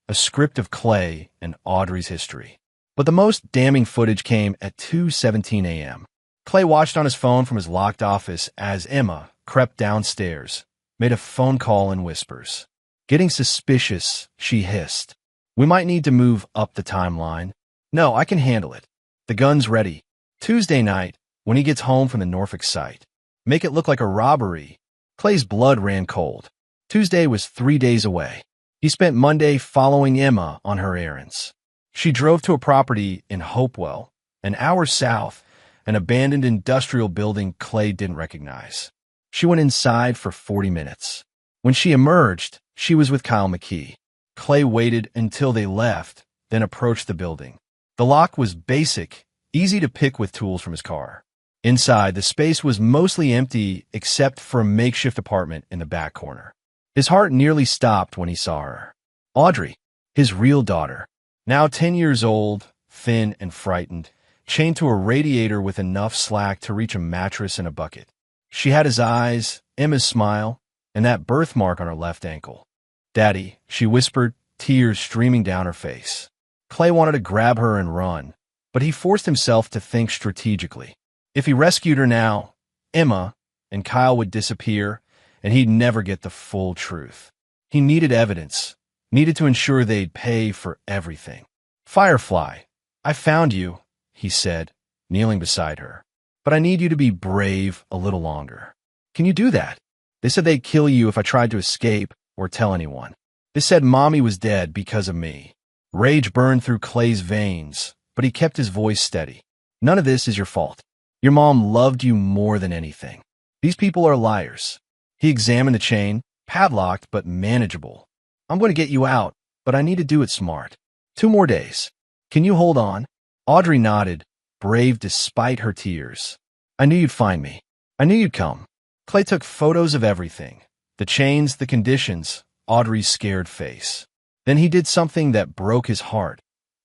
a script of Clay and Audrey's history. But the most damning footage came at 2:17 a.m. Clay watched on his phone from his locked office as Emma crept downstairs, made a phone call in whispers. Getting suspicious, she hissed, "We might need to move up the timeline." "No, I can handle it. The gun's ready." Tuesday night, when he gets home from the Norfolk site, make it look like a robbery. Clay's blood ran cold. Tuesday was 3 days away. He spent Monday following Emma on her errands. She drove to a property in Hopewell, an hour south, an abandoned industrial building Clay didn't recognize. She went inside for 40 minutes. When she emerged, she was with Kyle McKee. Clay waited until they left, then approached the building. The lock was basic, easy to pick with tools from his car. Inside, the space was mostly empty except for a makeshift apartment in the back corner. His heart nearly stopped when he saw her. Audrey, his real daughter, now 10 years old, thin and frightened, chained to a radiator with enough slack to reach a mattress and a bucket. She had his eyes, Emma's smile, and that birthmark on her left ankle. "Daddy," she whispered, tears streaming down her face. Clay wanted to grab her and run, but he forced himself to think strategically. If he rescued her now, Emma and Kyle would disappear, and he'd never get the full truth. He needed evidence, needed to ensure they'd pay for everything. "Firefly, I found you," he said, kneeling beside her. "But I need you to be brave a little longer." "Can you do that?" "They said they'd kill you if I tried to escape or tell anyone. They said Mommy was dead because of me." Rage burned through Clay's veins, but he kept his voice steady. "None of this is your fault. Your mom loved you more than anything. These people are liars." He examined the chain, padlocked but manageable. "I'm going to get you out, but I need to do it smart. 2 more days. Can you hold on?" Audrey nodded, brave despite her tears. "I knew you'd find me. I knew you'd come." Clay took photos of everything. The chains, the conditions, Audrey's scared face. Then he did something that broke his heart.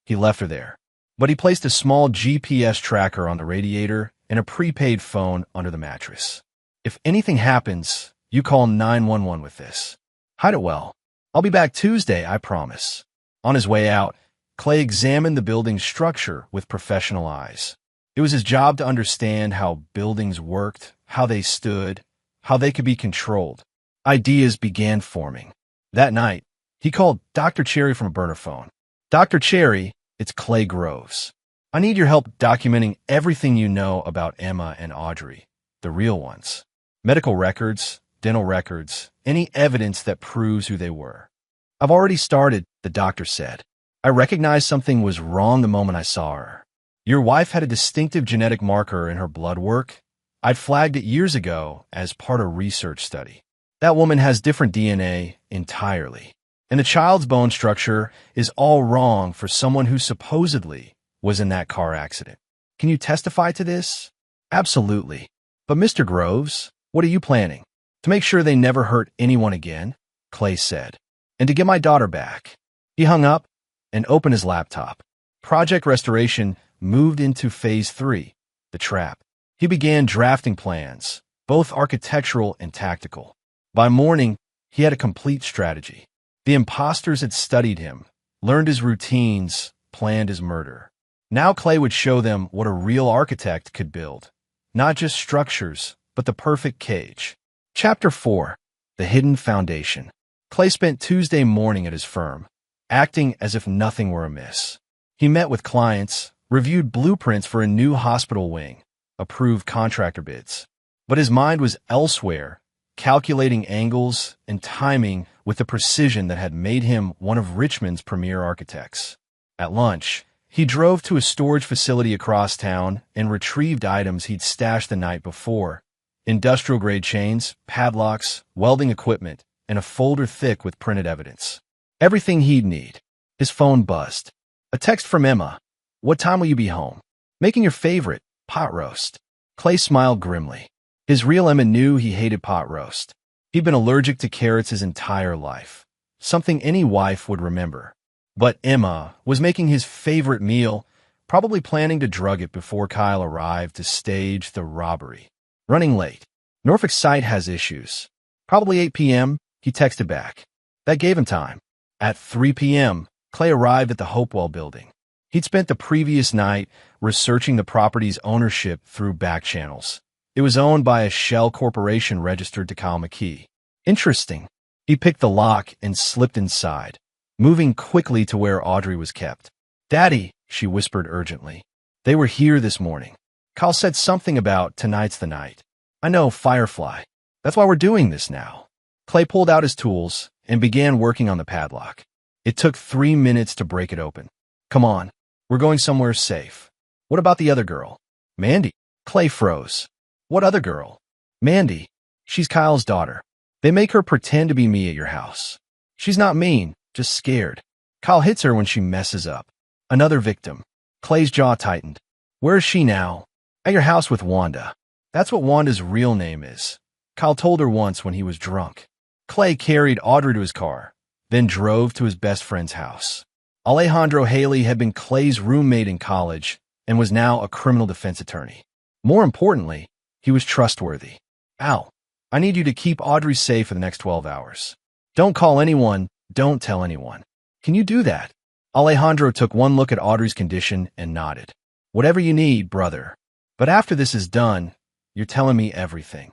He left her there. But he placed a small GPS tracker on the radiator and a prepaid phone under the mattress. "If anything happens, you call 911 with this. Hide it well. I'll be back Tuesday, I promise." On his way out, Clay examined the building's structure with professional eyes. It was his job to understand how buildings worked, how they stood, how they could be controlled. Ideas began forming. That night, he called Dr. Cherry from a burner phone. "Dr. Cherry, it's Clay Groves. I need your help documenting everything you know about Emma and Audrey, the real ones. Medical records, dental records, any evidence that proves who they were." "I've already started," the doctor said. "I recognized something was wrong the moment I saw her. Your wife had a distinctive genetic marker in her blood work. I'd flagged it years ago as part of a research study. That woman has different DNA entirely. And the child's bone structure is all wrong for someone who supposedly was in that car accident. Can you testify to this?" "Absolutely. But Mr. Groves, what are you planning?" "To make sure they never hurt anyone again," Clay said. "And to get my daughter back." He hung up and opened his laptop. Project Restoration moved into Phase 3, the trap. He began drafting plans, both architectural and tactical. By morning, he had a complete strategy. The imposters had studied him, learned his routines, planned his murder. Now Clay would show them what a real architect could build. Not just structures, but the perfect cage. Chapter 4. The Hidden Foundation. Clay spent Tuesday morning at his firm, acting as if nothing were amiss. He met with clients, reviewed blueprints for a new hospital wing, approved contractor bids. But his mind was elsewhere, calculating angles and timing with the precision that had made him one of Richmond's premier architects. At lunch, He drove to a storage facility across town and retrieved items he'd stashed the night before. Industrial-grade chains, padlocks, welding equipment, and a folder thick with printed evidence. Everything he'd need. His phone buzzed. A text from Emma. "What time will you be home? Making your favorite, pot roast." Clay smiled grimly. His real Emma knew he hated pot roast. He'd been allergic to carrots his entire life, something any wife would remember. But Emma was making his favorite meal, probably planning to drug it before Kyle arrived to stage the robbery. Running late. Norfolk site has issues. Probably 8 p.m., he texted back. That gave him time. At 3 p.m., Clay arrived at the Hopewell building. He'd spent the previous night researching the property's ownership through back channels. It was owned by a shell corporation registered to Kyle McKee. Interesting. He picked the lock and slipped inside, moving quickly to where Audrey was kept. "Daddy," she whispered urgently. "They were here this morning. Kyle said something about tonight's the night." "I know, Firefly. That's why we're doing this now." Clay pulled out his tools and began working on the padlock. It took 3 minutes to break it open. "Come on. We're going somewhere safe." "What about the other girl?" "Mandy." Clay froze. "What other girl?" "Mandy. She's Kyle's daughter. They make her pretend to be me at your house. She's not mean, just scared. Kyle hits her when she messes up." "Another victim." Clay's jaw tightened. "Where is she now?" "At your house with Wanda. That's what Wanda's real name is. Kyle told her once when he was drunk." Clay carried Audrey to his car, then drove to his best friend's house. Alejandro Haley had been Clay's roommate in college and was now a criminal defense attorney. More importantly, he was trustworthy. "Al, I need you to keep Audrey safe for the next 12 hours. Don't call anyone, don't tell anyone." "Can you do that?" Alejandro took one look at Audrey's condition and nodded. "Whatever you need, brother. But after this is done, you're telling me everything."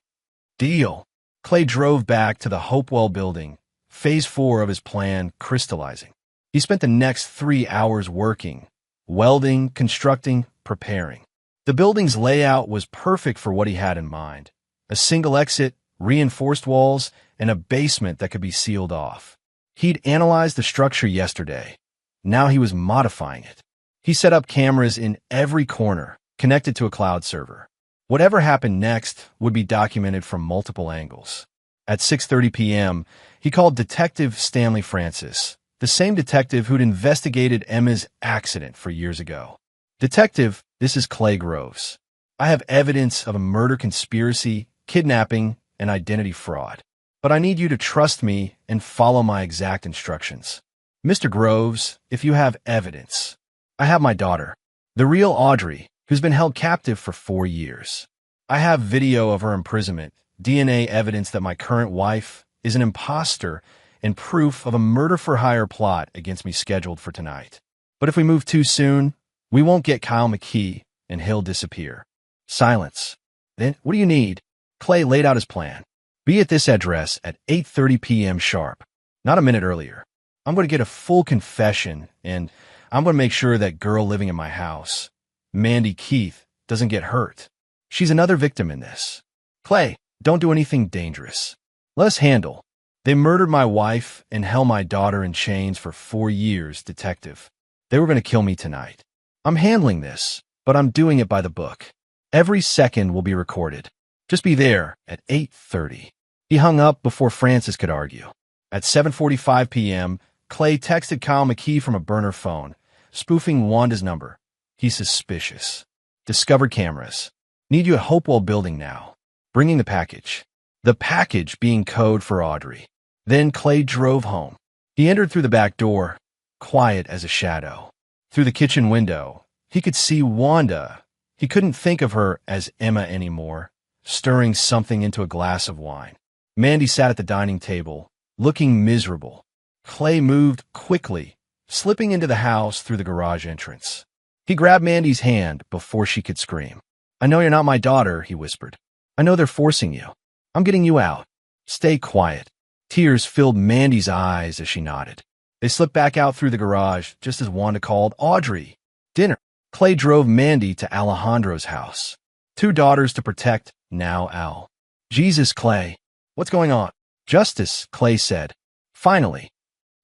"Deal." Clay drove back to the Hopewell building, phase 4 of his plan crystallizing. He spent the next 3 hours working, welding, constructing, preparing. The building's layout was perfect for what he had in mind. A single exit, reinforced walls, and a basement that could be sealed off. He'd analyzed the structure yesterday. Now he was modifying it. He set up cameras in every corner, connected to a cloud server. Whatever happened next would be documented from multiple angles. At 6:30 p.m., he called Detective Stanley Francis, the same detective who'd investigated Emma's accident for years ago. "Detective, this is Clay Groves. I have evidence of a murder conspiracy, kidnapping, and identity fraud. But I need you to trust me and follow my exact instructions." "Mr. Groves, if you have evidence." "I have my daughter, the real Audrey, who's been held captive for 4 years. I have video of her imprisonment, DNA evidence that my current wife is an imposter, and proof of a murder-for-hire plot against me scheduled for tonight. But if we move too soon, we won't get Kyle McKee, and he'll disappear." Silence. "Then what do you need?" Clay laid out his plan. "Be at this address at 8:30 p.m. sharp, not a minute earlier. I'm going to get a full confession, and I'm going to make sure that girl living in my house, Mandy Keith, doesn't get hurt. She's another victim in this. Clay, don't do anything dangerous. Let us handle. They murdered my wife and held my daughter in chains for 4 years, detective. They were going to kill me tonight. I'm handling this, but I'm doing it by the book. Every second will be recorded. Just be there at 8:30. He hung up before Francis could argue. At 7:45 p.m., Clay texted Kyle McKee from a burner phone, spoofing Wanda's number. He's suspicious. Discovered cameras. Need you at Hopewell building now. Bringing the package. The package being code for Audrey. Then Clay drove home. He entered through the back door, quiet as a shadow. Through the kitchen window, he could see Wanda. He couldn't think of her as Emma anymore, stirring something into a glass of wine. Mandy sat at the dining table, looking miserable. Clay moved quickly, slipping into the house through the garage entrance. He grabbed Mandy's hand before she could scream. "I know you're not my daughter," he whispered. "I know they're forcing you. I'm getting you out. Stay quiet." Tears filled Mandy's eyes as she nodded. They slipped back out through the garage just as Wanda called, "Audrey, dinner." Clay drove Mandy to Alejandro's house. 2 daughters to protect, now Al. "Jesus, Clay. What's going on?" "Justice," Clay said. "Finally."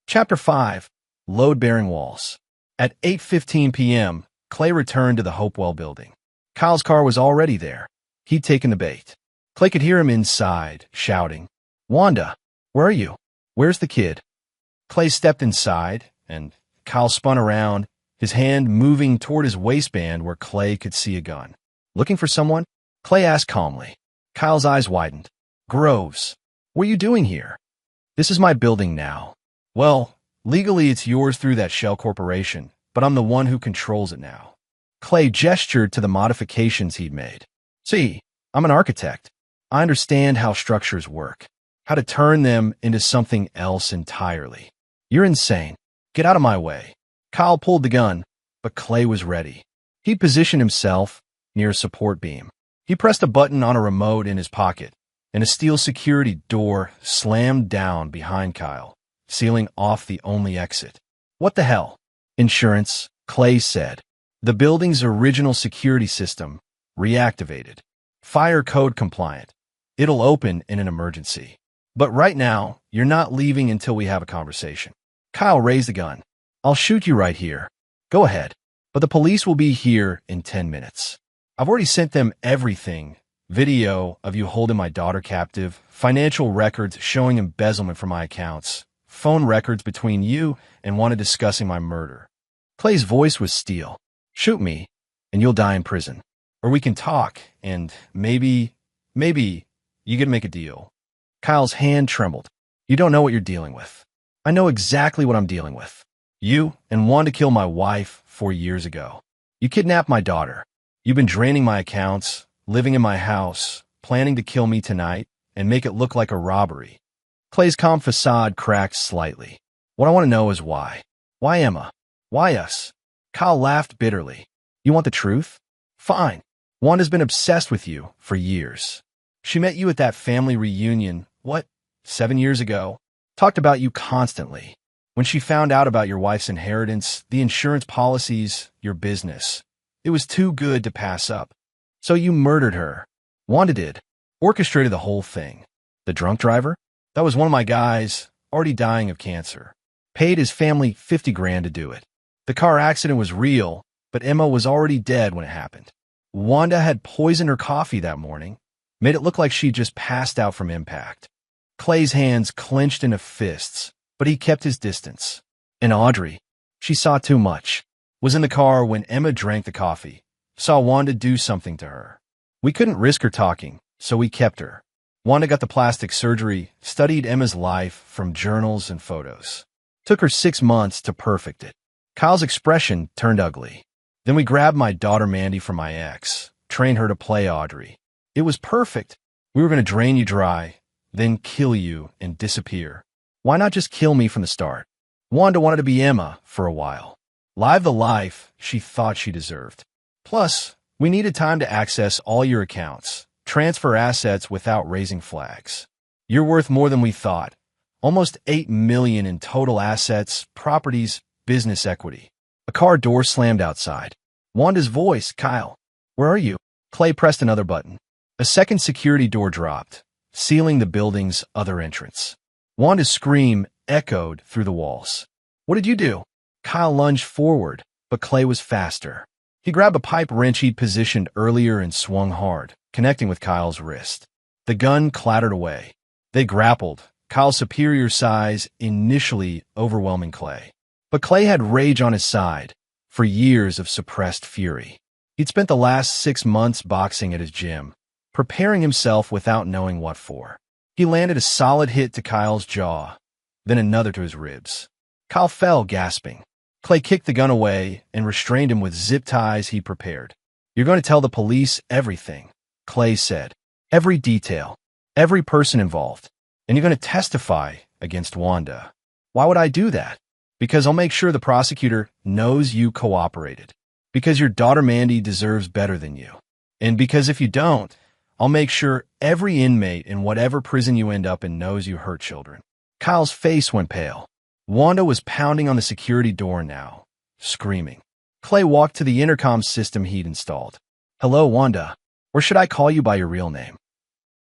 Chapter 5. Load-bearing walls. At 8:15 p.m., Clay returned to the Hopewell building. Kyle's car was already there. He'd taken the bait. Clay could hear him inside, shouting, "Wanda, where are you? Where's the kid?" Clay stepped inside, and Kyle spun around, his hand moving toward his waistband where Clay could see a gun. "Looking for someone?" Clay asked calmly. Kyle's eyes widened. "Groves, what are you doing here?" "This is my building now." "Well, legally it's yours through that shell corporation, but I'm the one who controls it now." Clay gestured to the modifications he'd made. "See, I'm an architect. I understand how structures work, how to turn them into something else entirely." "You're insane. Get out of my way." Kyle pulled the gun, but Clay was ready. He positioned himself near a support beam. He pressed a button on a remote in his pocket, and a steel security door slammed down behind Kyle, sealing off the only exit. "What the hell?" "Insurance," Clay said. "The building's original security system reactivated. Fire code compliant. It'll open in an emergency. But right now, you're not leaving until we have a conversation." Kyle raised the gun. "I'll shoot you right here." "Go ahead. But the police will be here in 10 minutes. I've already sent them everything. Video of you holding my daughter captive, financial records showing embezzlement from my accounts, phone records between you and Wanda discussing my murder." Clay's voice was steel. "Shoot me, and you'll die in prison. Or we can talk, and maybe you can make a deal." Kyle's hand trembled. "You don't know what you're dealing with." "I know exactly what I'm dealing with. You and Wanda killed my wife 4 years ago. You kidnapped my daughter. You've been draining my accounts, living in my house, planning to kill me tonight and make it look like a robbery." Clay's calm facade cracked slightly. "What I want to know is why. Why Emma? Why us?" Kyle laughed bitterly. "You want the truth? Fine. Wanda's been obsessed with you for years. She met you at that family reunion, 7 years ago? Talked about you constantly. When she found out about your wife's inheritance, the insurance policies, your business, it was too good to pass up. So you murdered her. Wanda did. Orchestrated the whole thing. The drunk driver? That was one of my guys, already dying of cancer. Paid his family 50 grand to do it. The car accident was real, but Emma was already dead when it happened. Wanda had poisoned her coffee that morning, made it look like she just passed out from impact." Clay's hands clenched into fists, but he kept his distance. "And Audrey, she saw too much. Was in the car when Emma drank the coffee. Saw Wanda do something to her. We couldn't risk her talking, so we kept her. Wanda got the plastic surgery, studied Emma's life from journals and photos. Took her 6 months to perfect it." Kyle's expression turned ugly. "Then we grabbed my daughter Mandy from my ex, trained her to play Audrey. It was perfect. We were going to drain you dry, then kill you and disappear. Why not just kill me from the start?" Wanda wanted to be Emma for a while. Live the life she thought she deserved. Plus, we needed time to access all your accounts, transfer assets without raising flags. You're worth more than we thought. Almost $8 million in total assets, properties, business equity. A car door slammed outside. Wanda's voice, "Kyle, where are you?" Clay pressed another button. A second security door dropped, sealing the building's other entrance. Wanda's scream echoed through the walls. "What did you do?" Kyle lunged forward, but Clay was faster. He grabbed a pipe wrench he'd positioned earlier and swung hard, connecting with Kyle's wrist. The gun clattered away. They grappled, Kyle's superior size initially overwhelming Clay. But Clay had rage on his side, for years of suppressed fury. He'd spent the last 6 months boxing at his gym, preparing himself without knowing what for. He landed a solid hit to Kyle's jaw, then another to his ribs. Kyle fell, gasping. Clay kicked the gun away and restrained him with zip ties he prepared. "You're going to tell the police everything," Clay said. "Every detail, every person involved. And you're going to testify against Wanda." "Why would I do that?" "Because I'll make sure the prosecutor knows you cooperated. Because your daughter Mandy deserves better than you. And because if you don't, I'll make sure every inmate in whatever prison you end up in knows you hurt children." Kyle's face went pale. Wanda was pounding on the security door now, screaming. Clay walked to the intercom system he'd installed. "Hello, Wanda. Or should I call you by your real name?"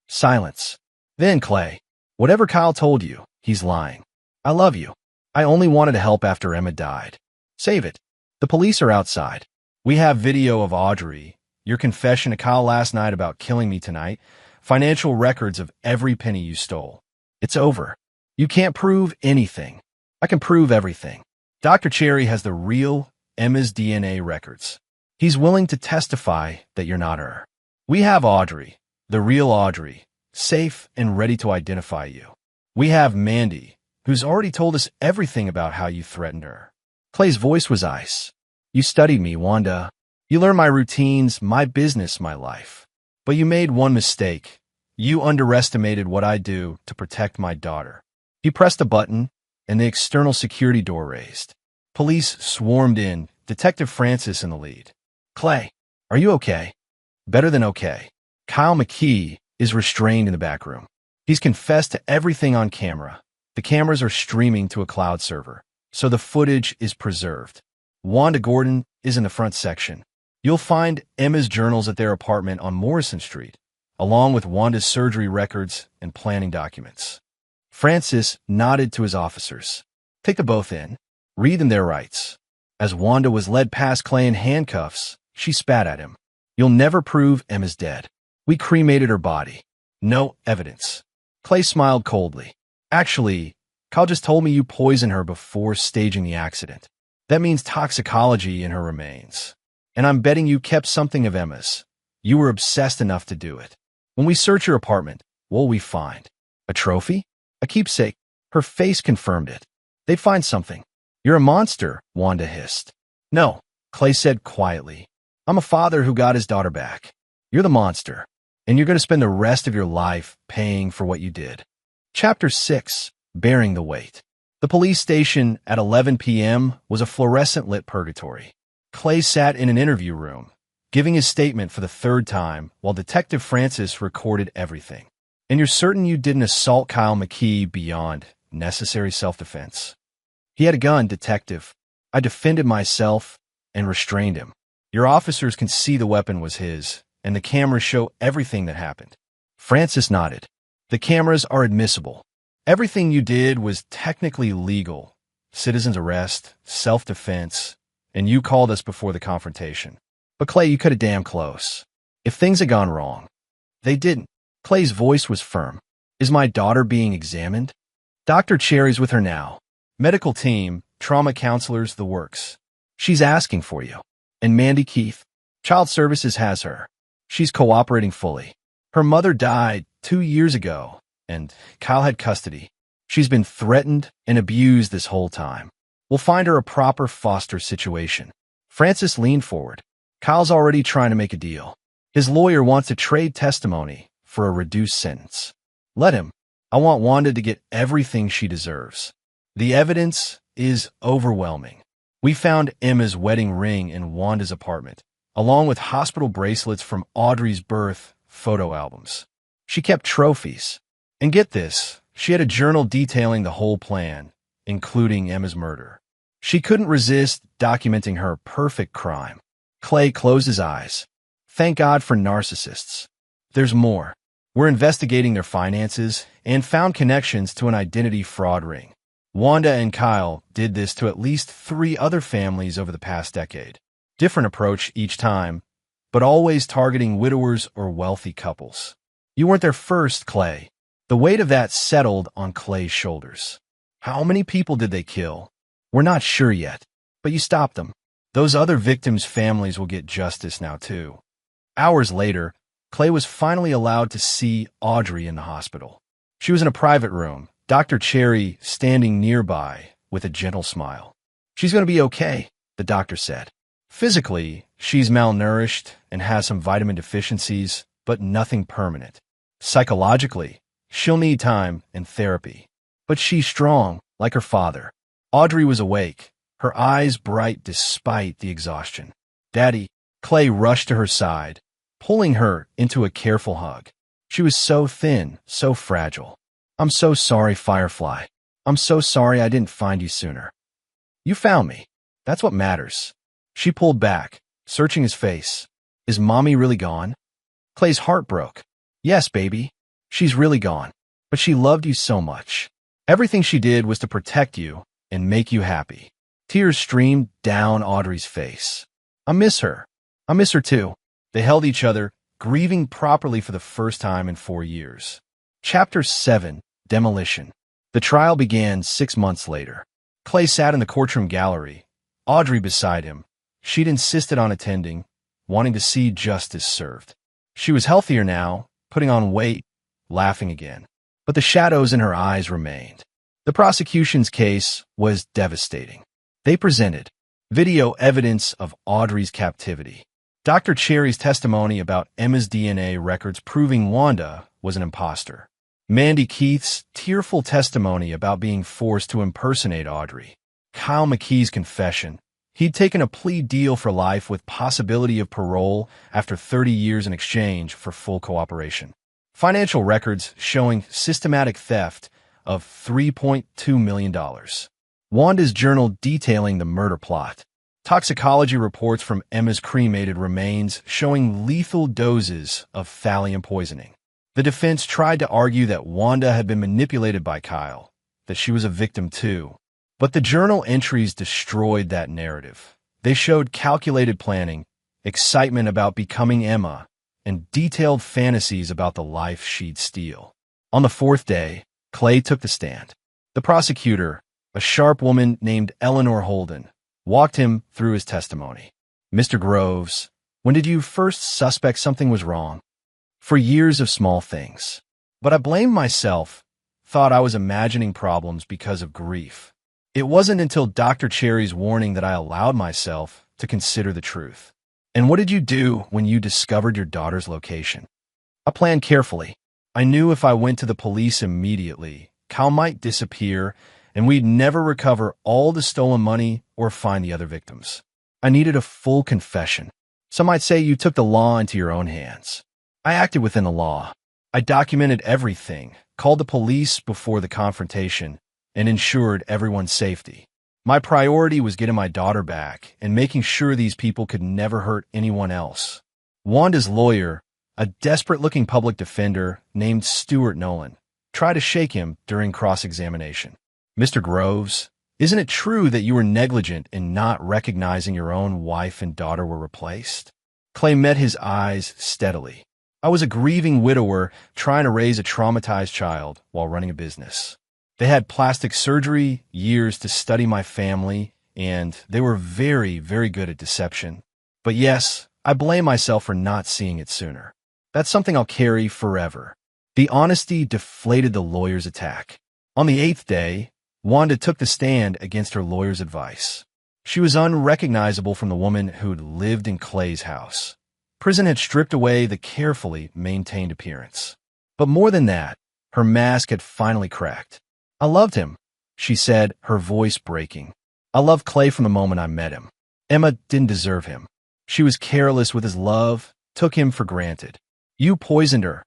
Silence. Then Clay, "Whatever Kyle told you, he's lying. I love you. I only wanted to help after Emma died. Save it. The police are outside. We have video of Audrey, your confession to Kyle last night about killing me tonight, financial records of every penny you stole. It's over. You can't prove anything. I can prove everything. Dr. Cherry has the real Emma's DNA records. He's willing to testify that you're not her. We have Audrey, the real Audrey, safe and ready to identify you. We have Mandy, who's already told us everything about how you threatened her. Clay's voice was ice. You studied me, Wanda. You learned my routines, my business, my life. But you made one mistake. You underestimated what I do to protect my daughter. He pressed a button, and the external security door raised. Police swarmed in, Detective Francis in the lead. Clay, are you okay? Better than okay. Kyle McKee is restrained in the back room. He's confessed to everything on camera. The cameras are streaming to a cloud server, so the footage is preserved. Wanda Gordon is in the front section. You'll find Emma's journals at their apartment on Morrison Street, along with Wanda's surgery records and planning documents. Francis nodded to his officers. Take the both in. Read them their rights. As Wanda was led past Clay in handcuffs, she spat at him. You'll never prove Emma's dead. We cremated her body. No evidence. Clay smiled coldly. Actually, Kyle just told me you poisoned her before staging the accident. That means toxicology in her remains. And I'm betting you kept something of Emma's. You were obsessed enough to do it. When we search your apartment, what'll we find? A trophy? A keepsake? Her face confirmed it. They'd find something. You're a monster, Wanda hissed. No, Clay said quietly. I'm a father who got his daughter back. You're the monster, and you're going to spend the rest of your life paying for what you did. Chapter 6, Bearing the Weight. The police station at 11 p.m. was a fluorescent-lit purgatory. Clay sat in an interview room, giving his statement for the third time while Detective Francis recorded everything. And you're certain you didn't assault Kyle McKee beyond necessary self-defense? He had a gun, Detective. I defended myself and restrained him. Your officers can see the weapon was his, and the cameras show everything that happened. Francis nodded. The cameras are admissible. Everything you did was technically legal. Citizen's arrest, self-defense, and you called us before the confrontation. But Clay, you cut it damn close. If things had gone wrong. They didn't. Clay's voice was firm. Is my daughter being examined? Dr. Cherry's with her now. Medical team, trauma counselors, the works. She's asking for you. And Mandy Keith, Child Services has her. She's cooperating fully. Her mother died 2 years ago, and Kyle had custody. She's been threatened and abused this whole time. We'll find her a proper foster situation. Francis leaned forward. Kyle's already trying to make a deal. His lawyer wants to trade testimony for a reduced sentence. Let him. I want Wanda to get everything she deserves. The evidence is overwhelming. We found Emma's wedding ring in Wanda's apartment, along with hospital bracelets from Audrey's birth photo albums. She kept trophies. And get this, she had a journal detailing the whole plan, including Emma's murder. She couldn't resist documenting her perfect crime. Clay closed his eyes. Thank God for narcissists. There's more. We're investigating their finances and found connections to an identity fraud ring. Wanda and Kyle did this to at least 3 other families over the past decade. Different approach each time, but always targeting widowers or wealthy couples. You weren't their first, Clay. The weight of that settled on Clay's shoulders. How many people did they kill? We're not sure yet, but you stopped them. Those other victims' families will get justice now, too. Hours later, Clay was finally allowed to see Audrey in the hospital. She was in a private room, Dr. Cherry standing nearby with a gentle smile. She's going to be okay, the doctor said. Physically, she's malnourished and has some vitamin deficiencies, but nothing permanent. Psychologically, she'll need time and therapy. But she's strong, like her father. Audrey was awake, her eyes bright despite the exhaustion. Daddy, Clay rushed to her side, pulling her into a careful hug. She was so thin, so fragile. I'm so sorry, Firefly. I'm so sorry I didn't find you sooner. You found me. That's what matters. She pulled back, searching his face. Is Mommy really gone? Clay's heart broke. Yes, baby. She's really gone. But she loved you so much. Everything she did was to protect you and make you happy. Tears streamed down Audrey's face. I miss her. I miss her too. They held each other, grieving properly for the first time in 4 years. Chapter 7. Demolition. The trial began 6 months later. Clay sat in the courtroom gallery, Audrey beside him. She'd insisted on attending, wanting to see justice served. She was healthier now, putting on weight, laughing again. But the shadows in her eyes remained. The prosecution's case was devastating. They presented video evidence of Audrey's captivity. Dr. Cherry's testimony about Emma's DNA records proving Wanda was an imposter. Mandy Keith's tearful testimony about being forced to impersonate Audrey. Kyle McKee's confession. He'd taken a plea deal for life with possibility of parole after 30 years in exchange for full cooperation. Financial records showing systematic theft of $3.2 million. Wanda's journal detailing the murder plot. Toxicology reports from Emma's cremated remains showing lethal doses of thallium poisoning. The defense tried to argue that Wanda had been manipulated by Kyle, that she was a victim too. But the journal entries destroyed that narrative. They showed calculated planning, excitement about becoming Emma, and detailed fantasies about the life she'd steal. On the 4th day, Clay took the stand. The prosecutor, a sharp woman named Eleanor Holden, walked him through his testimony. Mr. Groves, when did you first suspect something was wrong? For years of small things. But I blamed myself, thought I was imagining problems because of grief. It wasn't until Dr. Cherry's warning that I allowed myself to consider the truth. And what did you do when you discovered your daughter's location? I planned carefully. I knew if I went to the police immediately, Kyle might disappear and we'd never recover all the stolen money or find the other victims. I needed a full confession. Some might say you took the law into your own hands. I acted within the law. I documented everything, called the police before the confrontation, and ensured everyone's safety. My priority was getting my daughter back and making sure these people could never hurt anyone else. Wanda's lawyer, a desperate-looking public defender named Stuart Nolan, tried to shake him during cross-examination. Mr. Groves, isn't it true that you were negligent in not recognizing your own wife and daughter were replaced? Clay met his eyes steadily. I was a grieving widower trying to raise a traumatized child while running a business. They had plastic surgery, years to study my family, and they were very, very good at deception. But yes, I blame myself for not seeing it sooner. That's something I'll carry forever. The honesty deflated the lawyer's attack. On the 8th day, Wanda took the stand against her lawyer's advice. She was unrecognizable from the woman who'd lived in Clay's house. Prison had stripped away the carefully maintained appearance. But more than that, her mask had finally cracked. I loved him, she said, her voice breaking. I loved Clay from the moment I met him. Emma didn't deserve him. She was careless with his love, took him for granted. You poisoned her,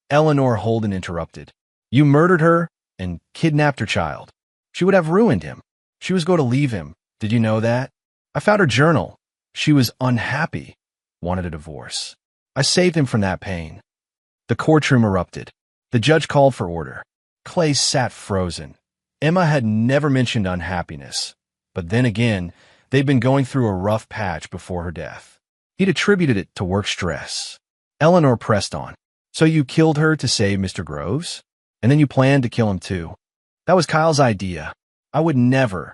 Eleanor Holden interrupted. You murdered her and kidnapped her child. She would have ruined him. She was going to leave him. Did you know that? I found her journal. She was unhappy, wanted a divorce. I saved him from that pain. The courtroom erupted. The judge called for order. Clay sat frozen. Emma had never mentioned unhappiness. But then again, they'd been going through a rough patch before her death. He'd attributed it to work stress. Eleanor pressed on. So you killed her to save Mr. Groves? And then you planned to kill him too. That was Kyle's idea. I would never.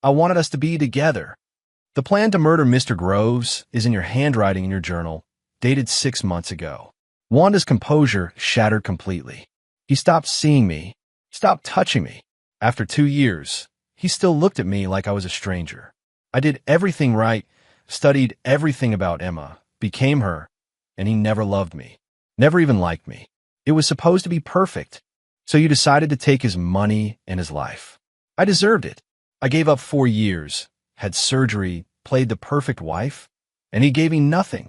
I wanted us to be together. The plan to murder Mr. Groves is in your handwriting in your journal, dated 6 months ago. Wanda's composure shattered completely. He stopped seeing me, stopped touching me. After 2 years, he still looked at me like I was a stranger. I did everything right, studied everything about Emma, became her, and he never loved me, never even liked me. It was supposed to be perfect. So you decided to take his money and his life. I deserved it. I gave up 4 years, had surgery, played the perfect wife, and he gave me nothing.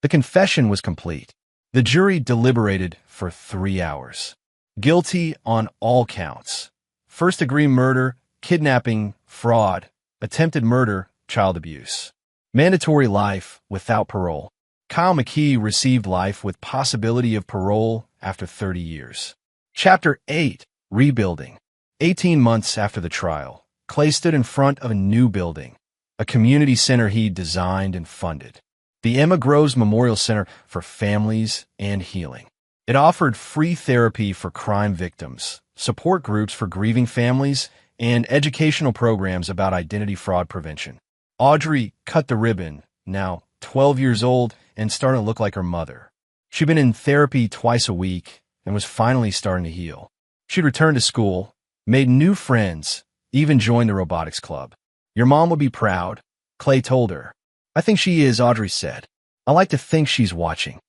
The confession was complete. The jury deliberated for 3 hours. Guilty on all counts. First-degree murder, kidnapping, fraud, attempted murder, child abuse. Mandatory life without parole. Kyle McKee received life with possibility of parole after 30 years. Chapter 8. Rebuilding. 18 months after the trial, Clay stood in front of a new building, a community center he designed and funded. The Emma Groves Memorial Center for Families and Healing. It offered free therapy for crime victims, support groups for grieving families, and educational programs about identity fraud prevention. Audrey cut the ribbon, now 12 years old and starting to look like her mother. She'd been in therapy twice a week and was finally starting to heal. She'd returned to school, made new friends, even joined the robotics club. Your mom would be proud, Clay told her. I think she is, Audrey said. I like to think she's watching.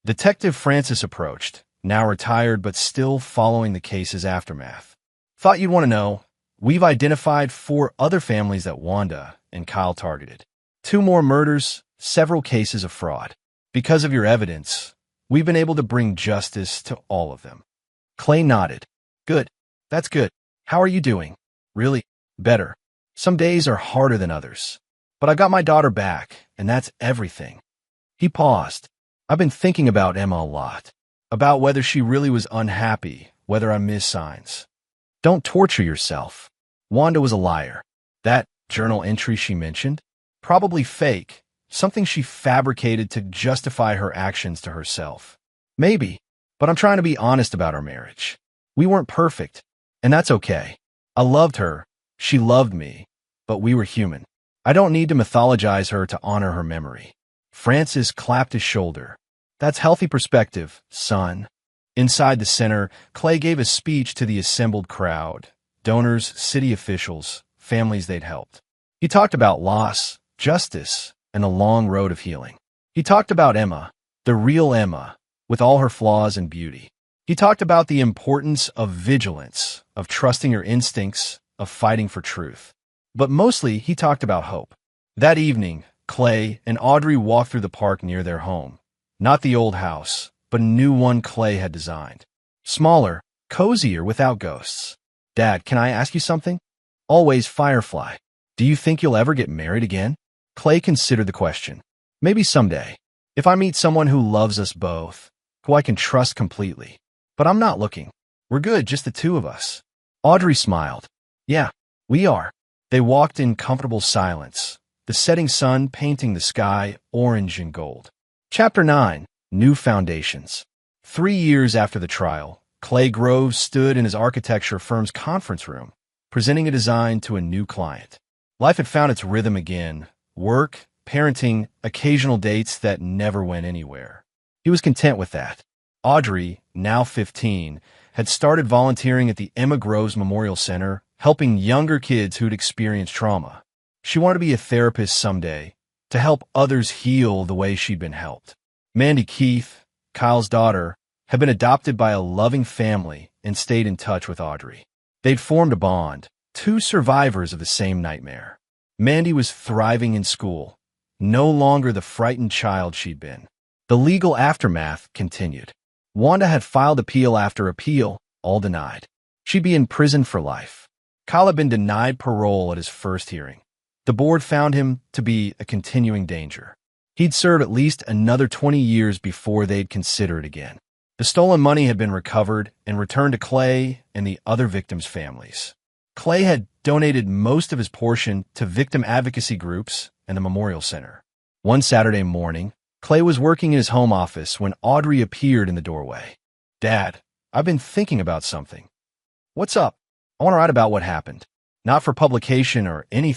Detective Francis approached, now retired but still following the case's aftermath. Thought you'd want to know. We've identified 4 other families that Wanda and Kyle targeted. 2 more murders, several cases of fraud. Because of your evidence, we've been able to bring justice to all of them. Clay nodded. Good. That's good. How are you doing? Really? Better. Some days are harder than others. But I got my daughter back, and that's everything. He paused. I've been thinking about Emma a lot. About whether she really was unhappy, whether I missed signs. Don't torture yourself. Wanda was a liar. That journal entry she mentioned? Probably fake. Something she fabricated to justify her actions to herself. Maybe. But I'm trying to be honest about our marriage. We weren't perfect. And that's okay. I loved her. She loved me. But we were human. I don't need to mythologize her to honor her memory. Francis clapped his shoulder. That's healthy perspective, son. Inside the center, Clay gave a speech to the assembled crowd. Donors, city officials, families they'd helped. He talked about loss, justice, and the long road of healing. He talked about Emma, the real Emma, with all her flaws and beauty. He talked about the importance of vigilance, of trusting your instincts, of fighting for truth. But mostly, he talked about hope. That evening, Clay and Audrey walked through the park near their home. Not the old house, but a new one Clay had designed. Smaller, cozier, without ghosts. Dad, can I ask you something? Always Firefly. Do you think you'll ever get married again? Clay considered the question. Maybe someday. If I meet someone who loves us both, who I can trust completely. But I'm not looking. We're good, just the 2 of us. Audrey smiled. Yeah, we are. They walked in comfortable silence, the setting sun painting the sky orange and gold. Chapter 9. New Foundations. 3 years after the trial, Clay Groves stood in his architecture firm's conference room, presenting a design to a new client. Life had found its rhythm again. Work, parenting, occasional dates that never went anywhere. He was content with that. Audrey, now 15, had started volunteering at the Emma Groves Memorial Center, helping younger kids who'd experienced trauma. She wanted to be a therapist someday, to help others heal the way she'd been helped. Mandy Keith, Kyle's daughter, had been adopted by a loving family and stayed in touch with Audrey. They'd formed a bond, 2 survivors of the same nightmare. Mandy was thriving in school, no longer the frightened child she'd been. The legal aftermath continued. Wanda had filed appeal after appeal, all denied. She'd be in prison for life. Kyle had been denied parole at his first hearing. The board found him to be a continuing danger. He'd serve at least another 20 years before they'd consider it again. The stolen money had been recovered and returned to Clay and the other victims' families. Clay had donated most of his portion to victim advocacy groups and the Memorial Center. One Saturday morning, Clay was working in his home office when Audrey appeared in the doorway. Dad, I've been thinking about something. What's up? I want to write about what happened. Not for publication or anything.